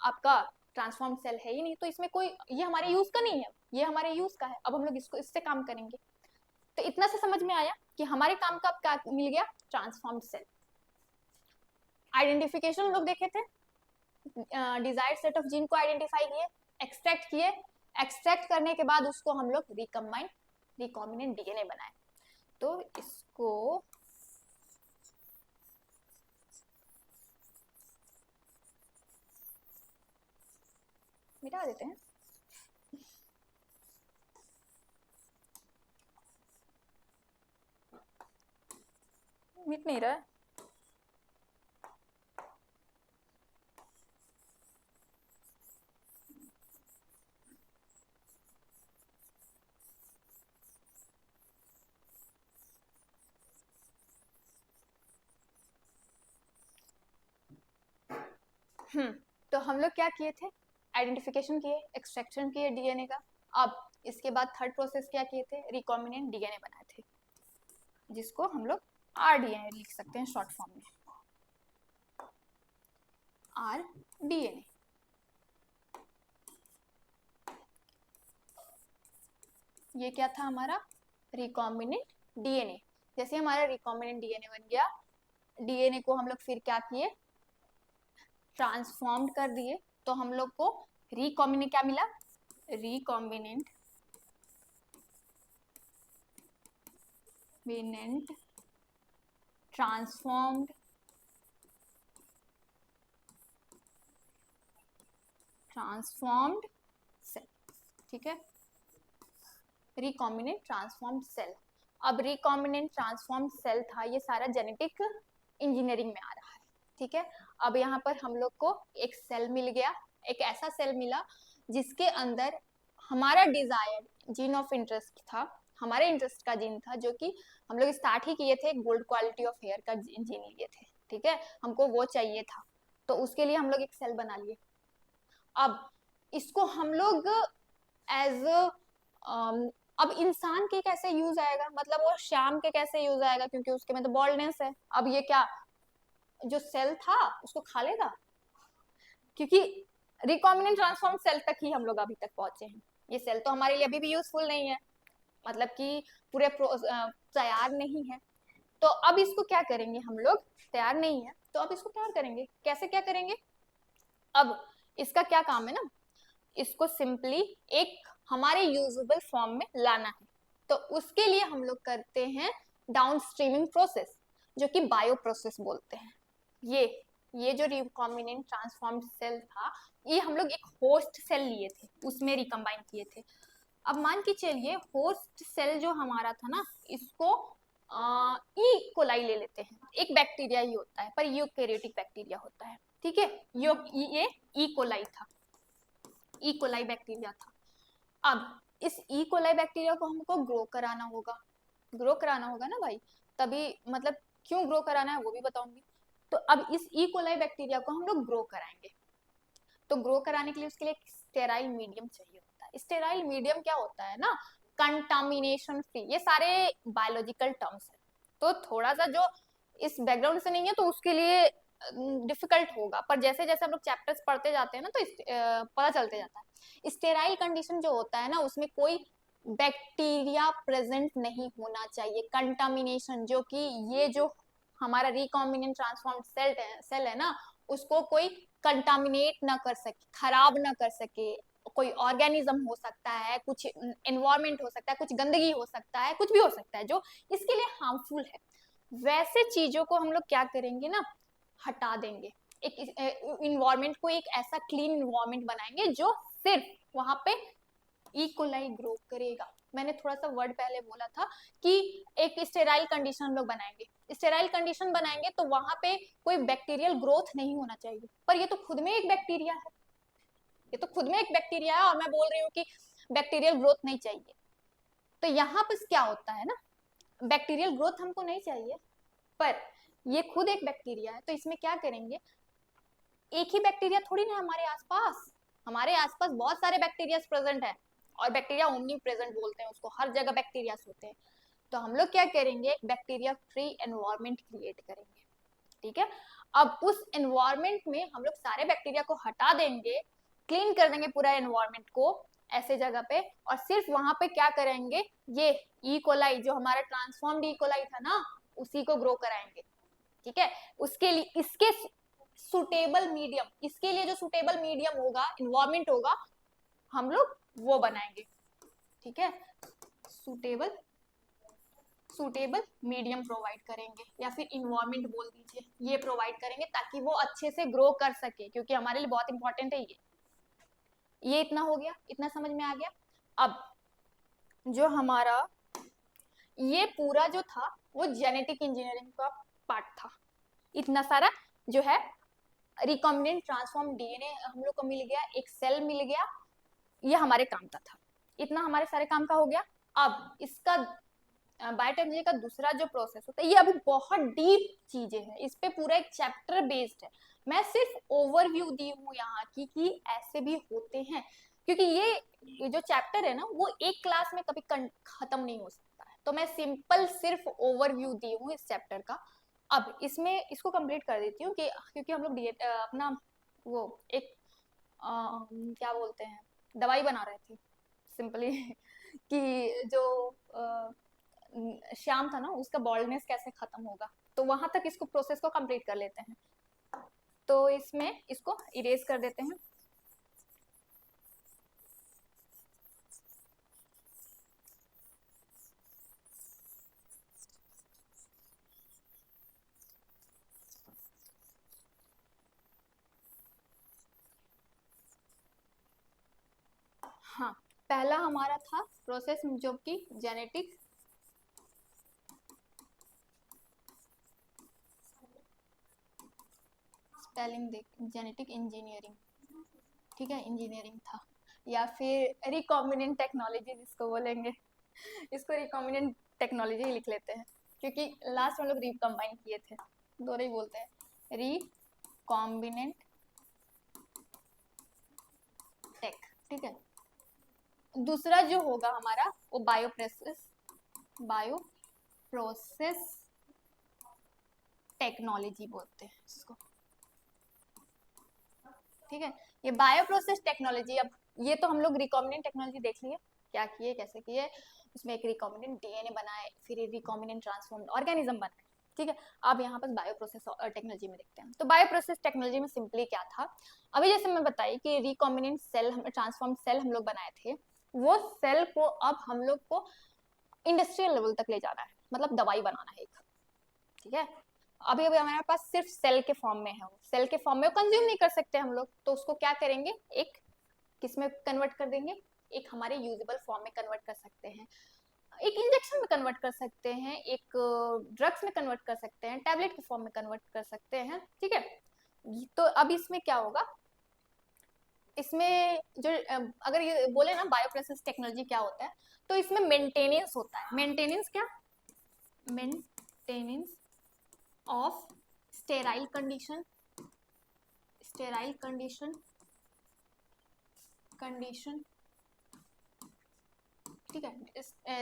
आपका ट्रांसफॉर्म सेल है ही नहीं, तो इसमें कोई ये हमारे यूज का नहीं है, ये हमारे यूज का है। अब हम लोग इसको इससे काम करेंगे। तो इतना से समझ में आया कि हमारे काम का क्या मिल गया, ट्रांसफॉर्म सेल। आइडेंटिफिकेशन हम लोग देखे थे, डिजायर्ड सेट ऑफ जीन को आइडेंटिफाई किए, एक्सट्रैक्ट किए, एक्सट्रैक्ट करने के बाद उसको हम लोग रिकम्बाइन रिकॉम्बिनेंट डीएनए बनाए। तो इसको मिटा देते हैं, मिट नहीं रहा है। तो हम लोग क्या किए थे, आइडेंटिफिकेशन किए, एक्सट्रैक्शन किए डीएनए का। अब इसके बाद थर्ड प्रोसेस क्या किए थे, रिकॉम्बिनेंट डीएनए बनाए थे, जिसको हम लोग आरडीएनए लिख सकते हैं शॉर्ट फॉर्म में, आरडीएनए। ये क्या था हमारा, रिकॉम्बिनेंट डीएनए। जैसे हमारा रिकॉम्बिनेंट डीएनए बन गया, डीएनए को हम लोग फिर क्या किए, ट्रांसफॉर्म कर दिए, तो हम लोग को रिकॉम्बिनेंट क्या मिला, रिकॉम्बिनेंट ट्रांसफॉर्म्ड सेल, ठीक है, रिकॉम्बिनेंट ट्रांसफॉर्म्ड सेल। अब रिकॉम्बिनेंट ट्रांसफॉर्म सेल था, ये सारा जेनेटिक इंजीनियरिंग में आ रहा है, ठीक है। अब यहाँ पर हम लोग को एक सेल मिल गया, एक ऐसा सेल मिला जिसके अंदर हमारा डिजायर जीन ऑफ इंटरेस्ट था, हमारे इंटरेस्ट का जीन था, जो कि हम लोग स्टार्ट ही किए थे गोल्ड क्वालिटी ऑफ हेयर का जीन लिए थे, ठीक है, हमको वो चाहिए था, तो उसके लिए हम लोग एक सेल बना लिए। अब इसको हम लोग एज अब इंसान के कैसे यूज आएगा, मतलब वो श्याम के कैसे यूज आएगा, क्योंकि उसके में तो बॉल्डनेस है। अब ये क्या जो सेल था उसको खा लेगा, क्योंकि रिकॉम्बिनेंट ट्रांसफॉर्म सेल तक ही हम लोग अभी तक पहुंचे हैं, ये सेल तो हमारे लिए अभी भी यूजफुल नहीं है, मतलब कि पूरे तैयार नहीं है। तो अब इसको क्या करेंगे हम लोग, तैयार नहीं है तो अब इसको तैयार करेंगे, कैसे क्या करेंगे। अब इसका क्या काम है ना, इसको सिंपली एक हमारे यूजेबल फॉर्म में लाना है, तो उसके लिए हम लोग करते हैं डाउन स्ट्रीमिंग प्रोसेस, जो कि बायो प्रोसेस बोलते हैं। ये जो रिकॉम्बिनेंट ट्रांसफॉर्म्ड सेल था, ये हम लोग एक होस्ट सेल लिए थे, उसमें रिकम्बाइन किए थे। अब मान के चलिए होस्ट सेल जो हमारा था ना, इसको ई कोलाई ले लेते हैं, एक बैक्टीरिया ही होता है पर यूकैरियोटिक बैक्टीरिया होता है, ठीक है। ये ई कोलाई था, ई कोलाई बैक्टीरिया था। अब इस ई कोलाई बैक्टीरिया को हमको ग्रो कराना होगा, ग्रो कराना होगा ना भाई, तभी मतलब क्यों ग्रो कराना है वो भी बताऊंगी। तो अब इस ई कोलाई बैक्टीरिया को हम लोग ग्रो कराएंगे, तो ग्रो कराने के लिए उसके लिए एक स्टेराइल मीडियम चाहिए होता है। स्टेराइल मीडियम क्या होता है ना, कंटामिनेशन फ्री, ये सारे बायोलॉजिकल टर्म्स है, तो थोड़ा सा जो इस बैकग्राउंड से नहीं है तो उसके लिए डिफिकल्ट होगा, पर जैसे जैसे हम लोग चैप्टर्स पढ़ते जाते हैं ना तो पता चलते जाता है। स्टेराइल कंडीशन जो होता है ना, उसमें कोई बैक्टीरिया प्रेजेंट नहीं होना चाहिए, कंटामिनेशन, जो कि ये जो हमारा रिकॉम्बिनेंट ट्रांसफॉर्म्ड सेल है ना, उसको कोई कंटामिनेट ना कर सके, खराब ना कर सके। कोई ऑर्गेनिज्म हो सकता है, कुछ एनवायरमेंट हो सकता है, कुछ गंदगी हो सकता है, कुछ भी हो सकता है जो इसके लिए हार्मफुल है, वैसे चीजों को हम लोग क्या करेंगे ना, हटा देंगे। एक इन्वायरमेंट को एक ऐसा क्लीन इन्वायरमेंट बनाएंगे जो सिर्फ वहां पे इकोलाई ग्रो करेगा। मैंने थोड़ा सा वर्ड पहले बोला था कि एक स्टेराइल कंडीशन हम लोग बनाएंगे, स्टेराइल कंडीशन बनाएंगे तो वहां पे कोई बैक्टीरियल ग्रोथ नहीं होना चाहिए, पर ये तो खुद में एक बैक्टीरिया है, ये तो खुद में एक बैक्टीरिया है और मैं बोल रही हूँ कि बैक्टीरियल ग्रोथ नहीं चाहिए। तो यहाँ पर क्या होता है ना, बैक्टीरियल ग्रोथ हमको नहीं चाहिए, पर ये खुद एक बैक्टीरिया है, तो इसमें क्या करेंगे, एक ही बैक्टीरिया थोड़ी ना हमारे आसपास बहुत सारे बैक्टीरिया प्रेजेंट है, और बैक्टीरिया ओमनी प्रेजेंट बोलते हैं उसको, हर जगह बैक्टीरिया होते हैं। तो हम लोग क्या करेंगे, एक बैक्टीरिया फ्री एनवायरमेंट क्रिएट करेंगे, ठीक है। अब उस एनवायरमेंट में हम लोग सारे बैक्टीरिया को हटा देंगे, क्लीन कर देंगे पूरा एनवायरमेंट को ऐसे जगह पे, और सिर्फ वहां पे क्या करेंगे, ये ई कोलाई जो हमारा ट्रांसफॉर्म्ड ई कोलाई था ना, उसी को ग्रो कराएंगे, ठीक है। उसके लिए इसके सुटेबल मीडियम, इसके लिए जो सुटेबल मीडियम होगा, इन्वायरमेंट होगा, हम लोग वो बनाएंगे, ठीक है। सुटेबल सुटेबल मीडियम प्रोवाइड करेंगे, या फिर इन्वायरमेंट बोल दीजिए, ये प्रोवाइड करेंगे ताकि वो अच्छे से ग्रो कर सके, क्योंकि हमारे लिए बहुत इंपॉर्टेंट है ये इतना हो गया, इतना समझ में आ गया। अब जो हमारा ये पूरा जो था वो जेनेटिक इंजीनियरिंग का पार्ट था, इतना सारा जो है रिकॉम्बिनेंट ट्रांसफॉर्म डीएनए हम लोग को मिल गया, एक सेल मिल गया, ये हमारे काम का था, इतना हमारे सारे काम का हो गया। अब इसका बायोटेक्नोलॉजी का दूसरा जो प्रोसेस होता है, ये अभी बहुत डीप चीजें हैं, इस पे पूरा एक चैप्टर बेस्ड है, मैं सिर्फ ओवरव्यू दी हूँ यहाँ की कि ऐसे भी होते हैं, क्योंकि ये जो चैप्टर है ना वो एक क्लास में कभी खत्म नहीं हो सकता है, तो मैं सिंपल सिर्फ ओवरव्यू दी हूँ इस चैप्टर का। अब इसमें इसको कंप्लीट कर देती हूँ कि क्योंकि हम लोग अपना वो एक क्या बोलते हैं, दवाई बना रहे थे सिंपली कि जो श्याम था ना, उसका बॉल्डनेस कैसे खत्म होगा, तो वहां तक इसको प्रोसेस को कंप्लीट कर लेते हैं। तो इसमें इसको इरेज कर देते हैं। हाँ, पहला हमारा था प्रोसेस जो कि जेनेटिक स्पेलिंग देख, जेनेटिक इंजीनियरिंग, ठीक है, इंजीनियरिंग था, या फिर रिकॉम्बिनेंट टेक्नोलॉजी जिसको बोलेंगे, इसको रिकॉम्बिनेंट टेक्नोलॉजी ही लिख लेते हैं, क्योंकि लास्ट में लोग रिकम्बाइन किए थे, दोनों ही बोलते हैं, रिकॉम्बिनेंट टेक, ठीक है। दूसरा जो होगा हमारा वो बायो प्रोसेस टेक्नोलॉजी बोलते हैं इसको, ठीक है। ये बायो प्रोसेस टेक्नोलॉजी, अब ये तो हम लोग रिकॉम्बिनेंट टेक्नोलॉजी देख लिए, क्या किए कैसे किए, उसमें एक रिकॉम्बिनेंट डीएनए बनाए, फिर रिकॉम्बिनेंट ट्रांसफॉर्म्ड ऑर्गेनिज्म बनाए, ठीक है। अब यहाँ पर बायो प्रोसेस टेक्नोलॉजी में देखते हैं। तो बायो प्रोसेस टेक्नोलॉजी में सिंपली क्या था, अभी जैसे मैं बताई कि रिकॉम्बिनेंट सेल, ट्रांसफॉर्म सेल हम लोग बनाए थे, वो सेल को अब हम लोग को इंडस्ट्रियल लेवल तक ले जाना है, मतलब दवाई बनाना है एक, ठीक है। अभी अभी हमारे पास सिर्फ सेल के फॉर्म में है, सेल के फॉर्म में कंज्यूम नहीं कर सकते हम लोग, तो उसको क्या करेंगे, एक किस में कन्वर्ट कर देंगे, एक हमारे यूजेबल फॉर्म में कन्वर्ट कर सकते हैं, एक इंजेक्शन में कन्वर्ट कर सकते हैं, एक ड्रग्स में कन्वर्ट कर सकते हैं, टैबलेट के फॉर्म में कन्वर्ट कर सकते हैं, ठीक है। तो अब इसमें क्या होगा, इसमें जो अगर ये बोले ना बायो प्रोसेस टेक्नोलॉजी क्या होता है, तो इसमें मेंटेनेंस होता है, मेंटेनेंस क्या, maintenance of sterile condition, sterile condition, ठीक है,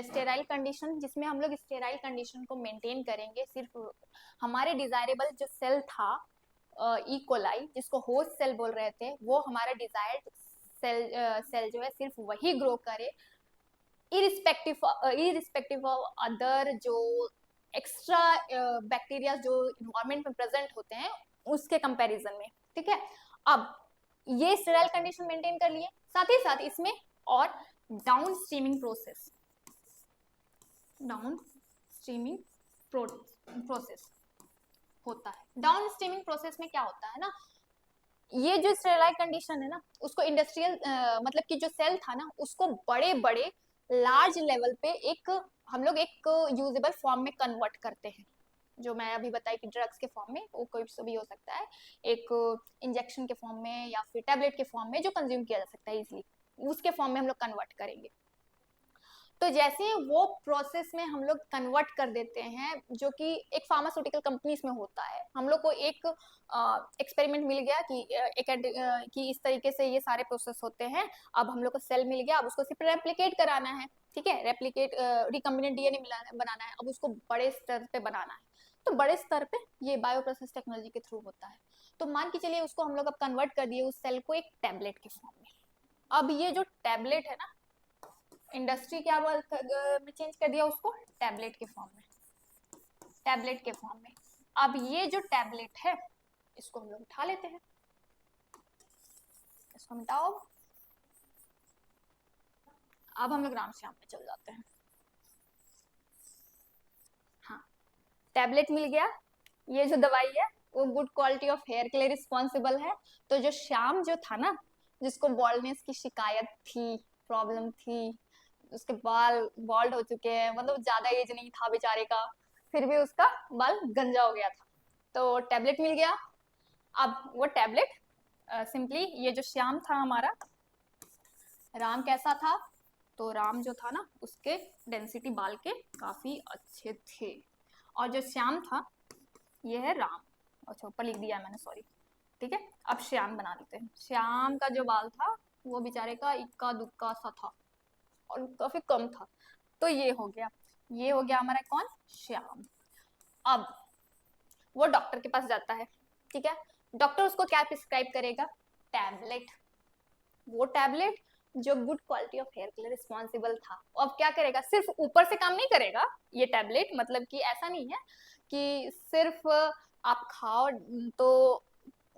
स्टेराइल कंडीशन, जिसमें हम लोग स्टेराइल कंडीशन को मेंटेन करेंगे, सिर्फ हमारे डिजायरेबल जो सेल था ई कोलाई जिसको होस्ट सेल बोल रहे थे, वो हमारा डिजायर्ड सेल जो है सिर्फ वही ग्रो करे, इरिस्पेक्टिव ऑफ अदर जो एक्स्ट्रा बैक्टीरिया जो इन्वायरमेंट में प्रेजेंट होते हैं उसके कंपैरिजन में, ठीक है। अब ये स्टेराइल कंडीशन मेंटेन कर लिए, साथ ही साथ इसमें और डाउन स्ट्रीमिंग प्रोसेस होता है। डाउन स्ट्रीमिंग प्रोसेस में क्या होता है ना, ये जो स्टेराइल कंडीशन है ना, उसको इंडस्ट्रियल मतलब कि जो सेल था ना, उसको बड़े बड़े लार्ज लेवल पे एक हम लोग एक यूजेबल फॉर्म में कन्वर्ट करते हैं, जो मैं अभी बताई कि ड्रग्स के फॉर्म में, वो कोई भी हो सकता है, एक इंजेक्शन के फॉर्म में या फिर टैबलेट के फॉर्म में जो कंज्यूम किया जा सकता है इजीली, उसके फॉर्म में हम लोग कन्वर्ट करेंगे। तो जैसे वो प्रोसेस में हम लोग कन्वर्ट कर देते हैं, जो कि एक फार्मास्यूटिकल कंपनीज में होता है, हम लोग को एक एक्सपेरिमेंट मिल गया कि इस तरीके से ये सारे प्रोसेस होते हैं, अब हम लोग को सेल मिल गया, अब उसको सिर्फ रेप्लिकेट कराना है, ठीक है, रेप्लिकेट रिकम्बिनेंट डीएनए बनाना है, अब उसको बड़े स्तर पे बनाना है, तो बड़े स्तर पे ये बायो प्रोसेस टेक्नोलॉजी के थ्रू होता है। तो मान के चलिए उसको हम लोग अब कन्वर्ट कर दिए उस सेल को एक टैबलेट के फॉर्म में, अब ये जो टैबलेट है ना, इंडस्ट्री क्या में चेंज कर दिया उसको टैबलेट के फॉर्म में, टैबलेट के फॉर्म में। अब ये जो टैबलेट है इसको हम लोग उठा लेते हैं, इसको मिटाओ, अब हम लोग राम श्याम में चल जाते हैं। हाँ, टैबलेट मिल गया, ये जो दवाई है वो गुड क्वालिटी ऑफ हेयर के लिए रिस्पॉन्सिबल है, तो जो श्याम जो था ना, जिसको बॉल्डनेस की शिकायत थी, प्रॉब्लम थी, उसके बाल बॉल्ड हो चुके हैं, मतलब ज्यादा एज नहीं था बेचारे का, फिर भी उसका बाल गंजा हो गया था, तो टैबलेट मिल गया। अब वो टैबलेट सिंपली ये जो श्याम था हमारा, राम कैसा था, तो राम जो था ना उसके डेंसिटी बाल के काफी अच्छे थे, और जो श्याम था ये है राम, अच्छा ऊपर लिख दिया मैंने, सॉरी, ठीक है। अब श्याम बना लेते हैं, श्याम का जो बाल था वो बेचारे का इक्का दुक्का सा था और काफी कम था, तो ये हो गया, ये हो गया हमारा कौन, श्याम। अब वो डॉक्टर के पास जाता है, ठीक है, डॉक्टर उसको क्या प्रिस्क्राइब करेगा, टैबलेट, वो टैबलेट जो गुड क्वालिटी ऑफ हेयर के लिए रिस्पॉन्सिबल था। अब क्या करेगा, सिर्फ ऊपर से काम नहीं करेगा ये टैबलेट, मतलब कि ऐसा नहीं है कि सिर्फ आप खाओ तो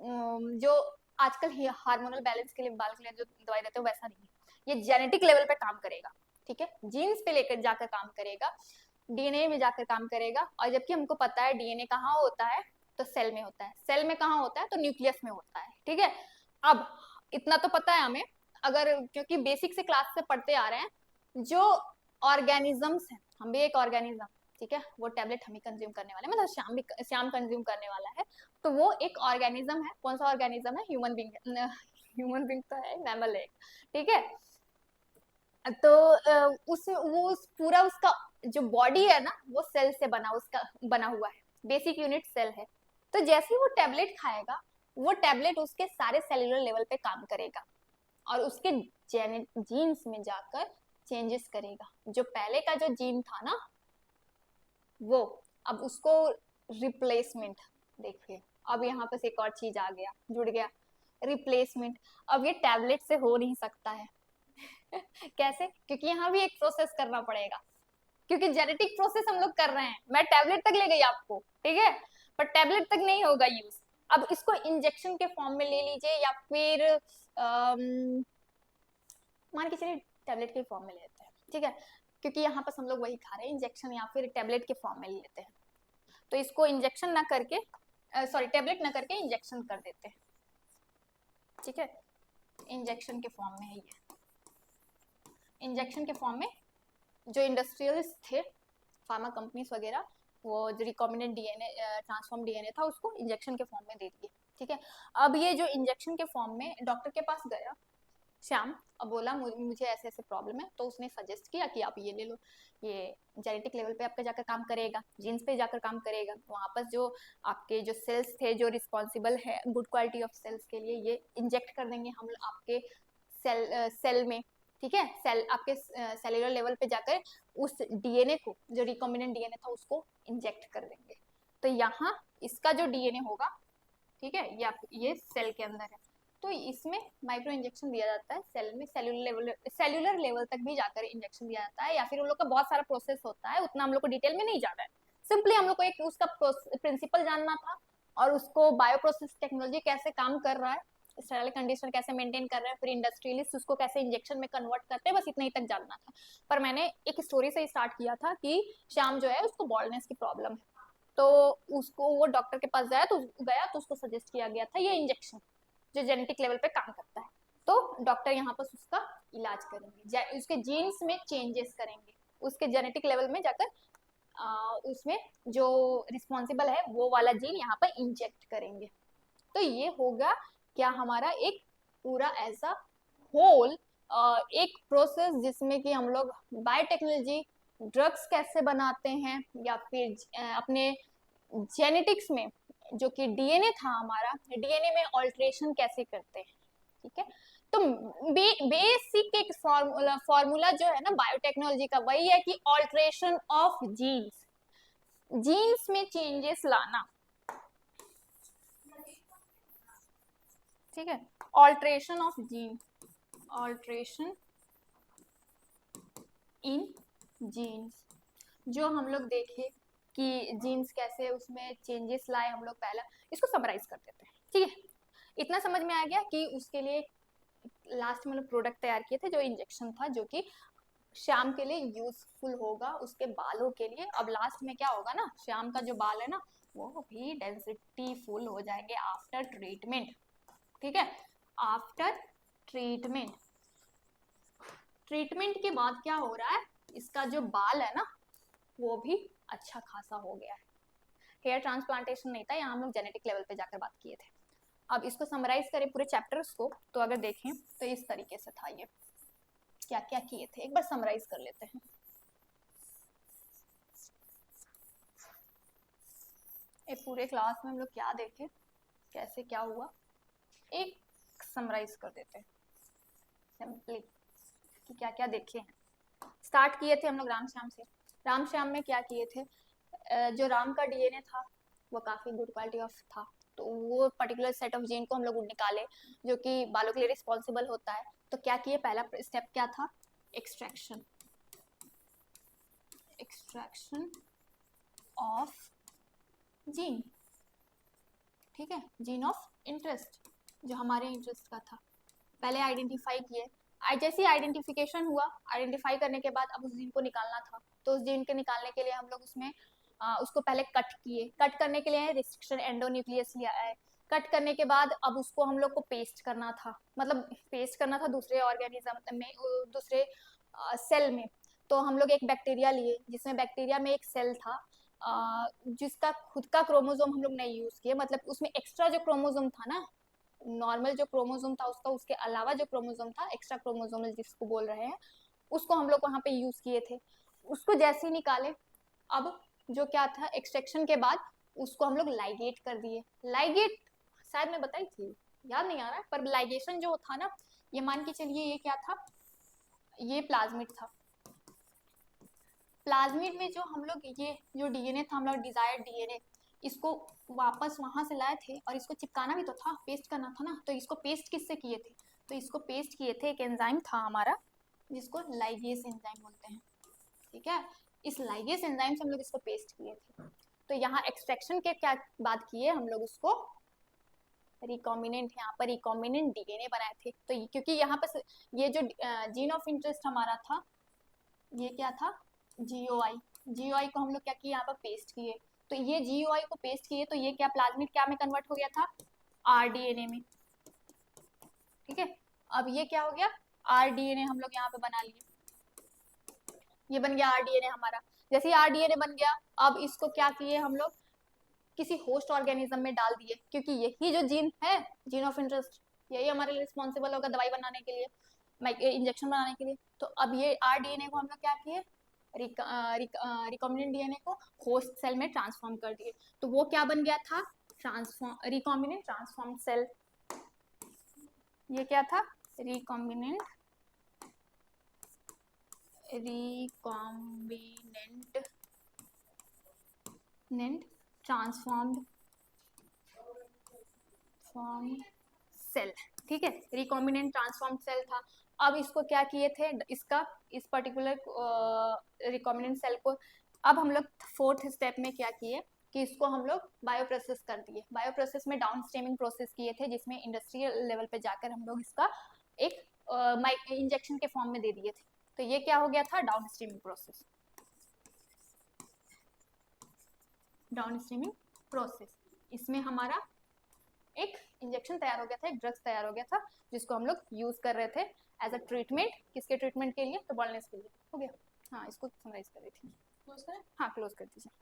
जो आजकल हार्मोनल बैलेंस के लिए बाल के लिए जो दवाई देते हैं वैसा नहीं है, ये जेनेटिक लेवल पे काम करेगा, ठीक है, जीन्स पे लेकर जाकर काम करेगा, डीएनए में जाकर काम करेगा, और जबकि हमको पता है डीएनए कहाँ होता है, तो सेल में होता है, सेल में कहाँ होता है, तो न्यूक्लियस में होता है, ठीक है। अब इतना तो पता है हमें, अगर क्योंकि बेसिक से क्लास से पढ़ते आ रहे हैं, जो ऑर्गेनिजम्स हैं, हम भी एक ऑर्गेनिज्म, ठीक है, वो टैबलेट हम ही कंज्यूम करने वाले हैं, मतलब श्याम कंज्यूम करने वाला है, तो वो एक ऑर्गेनिज्म है, कौन सा ऑर्गेनिज्म है, ह्यूमन बींग। ह्यूमन बींग तो है, मैमल है, ठीक है। तो उस पूरा उसका जो बॉडी है ना वो सेल से उसका बना हुआ है, बेसिक यूनिट सेल है। तो जैसे ही वो टैबलेट खाएगा, वो टैबलेट उसके सारे सेलुलर लेवल पे काम करेगा और उसके जीन्स में जाकर चेंजेस करेगा। जो पहले का जो जीन था ना वो, अब उसको रिप्लेसमेंट, देखिए अब यहाँ पर एक और चीज आ गया, जुड़ गया, रिप्लेसमेंट। अब ये टैबलेट से हो नहीं सकता है। कैसे? क्योंकि यहाँ भी एक प्रोसेस करना पड़ेगा, क्योंकि जेनेटिक प्रोसेस हम लोग कर रहे हैं। मैं टैबलेट तक ले गई आपको, ठीक है, पर टैबलेट तक नहीं होगा यूज। अब इसको इंजेक्शन के फॉर्म में ले लीजिए या फिर मान के चलिए टैबलेट के फॉर्म में लेते हैं, ठीक है, क्योंकि यहाँ पर हम लोग वही खा रहे हैं, इंजेक्शन या फिर टैबलेट के फॉर्म में लेते हैं। तो इसको इंजेक्शन ना करके, सॉरी टैबलेट ना करके इंजेक्शन कर देते हैं, ठीक है। इंजेक्शन के फॉर्म में है ये, इंजेक्शन के फॉर्म में जो इंडस्ट्रियलिस्ट थे, फार्मा कंपनीज वगैरह, वो जो रिकॉम्बिनेंट डीएनए, ट्रांसफॉर्म डीएनए था, उसको इंजेक्शन के फॉर्म में दे दिए, ठीक है। अब ये जो इंजेक्शन के फॉर्म में, डॉक्टर के पास गया श्याम, अब बोला मुझे ऐसे ऐसे प्रॉब्लम है, तो उसने सजेस्ट किया कि आप ये ले लो, ये जेनेटिक लेवल पे आपका जाकर काम करेगा, जीन्स पे जाकर काम करेगा। वहाँ पर जो आपके जो सेल्स थे जो रिस्पॉन्सिबल है गुड क्वालिटी ऑफ सेल्स के लिए, ये इंजेक्ट कर देंगे हम आपके सेल में, ठीक है। सेल आपके सेलुलर लेवल पे जाकर उस डीएनए को, जो रिकॉम्बिनेंट डीएनए था, उसको इंजेक्ट कर देंगे। तो यहाँ इसका जो डीएनए होगा, ठीक है, ये सेल के अंदर है, तो इसमें माइक्रो इंजेक्शन दिया जाता है सेल में, सेलुलर लेवल तक भी जाकर इंजेक्शन दिया जाता है, या फिर उन लोग का बहुत सारा प्रोसेस होता है, उतना हम लोग को डिटेल में नहीं जाना है। सिंपली हम लोग को एक उसका प्रिंसिपल जानना था, और उसको बायो प्रोसेस टेक्नोलॉजी कैसे काम कर रहा है, स्टेरल कंडीशन कैसे मेंटेन कर रहे हैं, फिर इंडस्ट्रियलिस्ट उसको कैसे इंजेक्शन में कन्वर्ट करते हैं, बस इतना ही तक जानना था। पर मैंने एक स्टोरी से स्टार्ट किया था कि श्याम जो है उसको बॉल्डनेस की प्रॉब्लम है, तो उसको वो डॉक्टर के पास गया तो उसको सजेस्ट किया गया था ये इंजेक्शन, जो जेनेटिक लेवल पे काम करता है। तो डॉक्टर यहाँ पर उसका इलाज करेंगे, उसके जीन्स में चेंजेस करेंगे, उसके जेनेटिक लेवल में जाकर उसमें जो रिस्पॉन्सिबल है वो वाला जीन यहाँ पर इंजेक्ट करेंगे। तो ये होगा क्या, हमारा एक पूरा ऐसा होल एक प्रोसेस जिसमें कि हम लोग बायोटेक्नोलॉजी, ड्रग्स कैसे बनाते हैं, या फिर अपने जेनेटिक्स में जो कि डीएनए था हमारा, डीएनए में ऑल्ट्रेशन कैसे करते हैं, ठीक है। तो बेसिक एक फॉर्मूला जो है ना बायोटेक्नोलॉजी का, वही है कि ऑल्ट्रेशन ऑफ जीन्स, जीन्स में चेंजेस लाना, ठीक है। Alteration of gene, alteration in genes, जो हम लोग देखे कि जीन्स कैसे उसमें चेंजेस लाए हम लोग, पहला इसको समराइज कर देते हैं, ठीक है। इतना समझ में आ गया कि उसके लिए लास्ट में लोग प्रोडक्ट तैयार किए थे, जो इंजेक्शन था, जो कि श्याम के लिए यूजफुल होगा, उसके बालों के लिए। अब लास्ट में क्या होगा ना, श्याम का जो बाल है ना वो भी डेंसिटी फुल हो जाएंगे आफ्टर ट्रीटमेंट, ठीक है। आफ्टर ट्रीटमेंट, ट्रीटमेंट के बाद क्या हो रहा है, इसका जो बाल है ना वो भी अच्छा खासा हो गया है। हेयर ट्रांसप्लांटेशन नहीं था, यहाँ हम लोग जेनेटिक लेवल पे जाकर बात किए थे। अब इसको समराइज करें पूरे चैप्टर्स को, तो अगर देखें तो इस तरीके से था, ये क्या क्या किए थे एक बार समराइज कर लेते हैं। एक पूरे क्लास में हम लोग क्या देखे, कैसे क्या हुआ, एक समराइज कर देते हैं सिंपली कि क्या क्या देखे हैं। स्टार्ट किए थे हम लोग रामश्याम से। रामश्याम में क्या किए थे, जो राम का डीएनए था वो काफी गुड क्वालिटी ऑफ था, तो वो पर्टिकुलर सेट ऑफ जीन को हम लोग निकाले जो कि बालों के लिए रिस्पॉन्सिबल होता है। तो क्या किए, पहला स्टेप क्या था, एक्सट्रैक्शन, एक्सट्रैक्शन ऑफ जीन, ठीक है, जीन ऑफ इंटरेस्ट, जो हमारे इंटरेस्ट का था, पहले आइडेंटिफाई किए। जैसे आइडेंटिफिकेशन हुआ, आइडेंटिफाई करने के बाद अब उस जीन को निकालना था, तो उस जीन के निकालने के लिए हम लोग उसमें उसको पहले कट किए, कट करने के लिए रिस्ट्रिक्शन एंडोन्यूक्लियस लिया है, कट करने के बाद अब उसको हम लोग को पेस्ट करना था, मतलब पेस्ट करना था दूसरे ऑर्गेनिज्म में, दूसरे सेल में। तो हम लोग एक बैक्टीरिया लिए, जिसमें बैक्टीरिया में एक सेल था, जिसका खुद का क्रोमोसोम हम लोग नहीं यूज किए, मतलब उसमें एक्स्ट्रा जो क्रोमोसोम था ना, नॉर्मल जो क्रोमोसोम था उसका, उसके अलावा जो क्रोमोसोम था एक्स्ट्रा क्रोमोसोम जिसको बोल रहे हैं, उसको हम लोग वहां पे यूज किए थे। उसको जैसे ही निकाले, अब जो क्या था एक्सट्रैक्शन के बाद उसको हम लोग लाइगेट कर दिए। लाइगेट शायद मैं बताई थी, याद नहीं आ रहा है, पर लाइगेशन जो था ना, ये मान के चलिए ये क्या था, ये प्लाज्मिड था। प्लाज्मिड में जो हम लोग ये जो डीएनए था, हम लोग डिजायर्ड डीएनए, इसको वापस वहां से लाए थे और इसको चिपकाना भी तो था, पेस्ट करना था ना, तो इसको पेस्ट किससे किए थे, तो इसको पेस्ट किए थे, एक एंजाइम था हमारा जिसको लाइगेस एंजाइम बोलते हैं, ठीक है। इस लाइगेस एंजाइम से हम लोग इसको पेस्ट किए थे। तो यहाँ एक्सट्रैक्शन के क्या बात किए हम लोग, उसको रिकॉम्बिनेंट, यहाँ पर रिकॉम्बिनेंट डीएनए बनाए थे। तो क्योंकि यहाँ पर ये जो जीन ऑफ इंटरेस्ट हमारा था, ये क्या था, जीओआई, जीओआई को हम लोग क्या किए, यहाँ पर पेस्ट किए। तो ये जीओआई को पेस्ट किए तो ये क्या प्लाज्मिड क्या में कन्वर्ट हो गया था, आरडीएनए में, ठीक है। अब ये क्या हो गया, आरडीएनए हम लोग यहाँ पे बना लिए, ये बन गया आरडीएनए हमारा। जैसे ही आरडीएनए बन गया, अब इसको क्या किए हम लोग, किसी होस्ट ऑर्गेनिज्म में डाल दिए, क्योंकि यही जो जीन है, जीन ऑफ इंटरेस्ट, यही हमारे लिए रिस्पॉन्सिबल होगा दवाई बनाने के लिए, इंजेक्शन बनाने के लिए। तो अब ये आरडीएनए को हम लोग क्या किए, रिकॉम्बिनेंट डीएनए को होस्ट सेल में ट्रांसफॉर्म कर दिए। तो वो क्या बन गया था, ट्रांसफॉर्म रिकॉम्बिनेंट ट्रांसफॉर्म सेल। ये क्या था, रिकॉम्बिनेंट ट्रांसफॉर्म्ड फॉर्म सेल, ठीक है, रिकॉम्बिनेंट ट्रांसफॉर्म सेल था। अब इसको क्या किए थे, इसका इस पर्टिकुलर रिकॉम्बिनेंट सेल को अब हम लोग फोर्थ स्टेप में क्या किए कि इसको हम लोग बायो प्रोसेस कर दिए। बायो प्रोसेस में डाउन स्ट्रीमिंग प्रोसेस किए थे, जिसमें इंडस्ट्रियल लेवल पे जाकर हम लोग इसका एक इंजेक्शन के फॉर्म में दे दिए थे। तो ये क्या हो गया था, down streaming process, down streaming process. इसमें हमारा एक इंजेक्शन तैयार हो गया था, एक ड्रग्स तैयार हो गया था, जिसको हम लोग यूज कर रहे थे एज अ ट्रीटमेंट। किसके ट्रीटमेंट के लिए, तो बर्ननेस के लिए। हो गया, हाँ इसको समराइज कर रही थी, क्लोज करें, हाँ क्लोज कर दीजिए।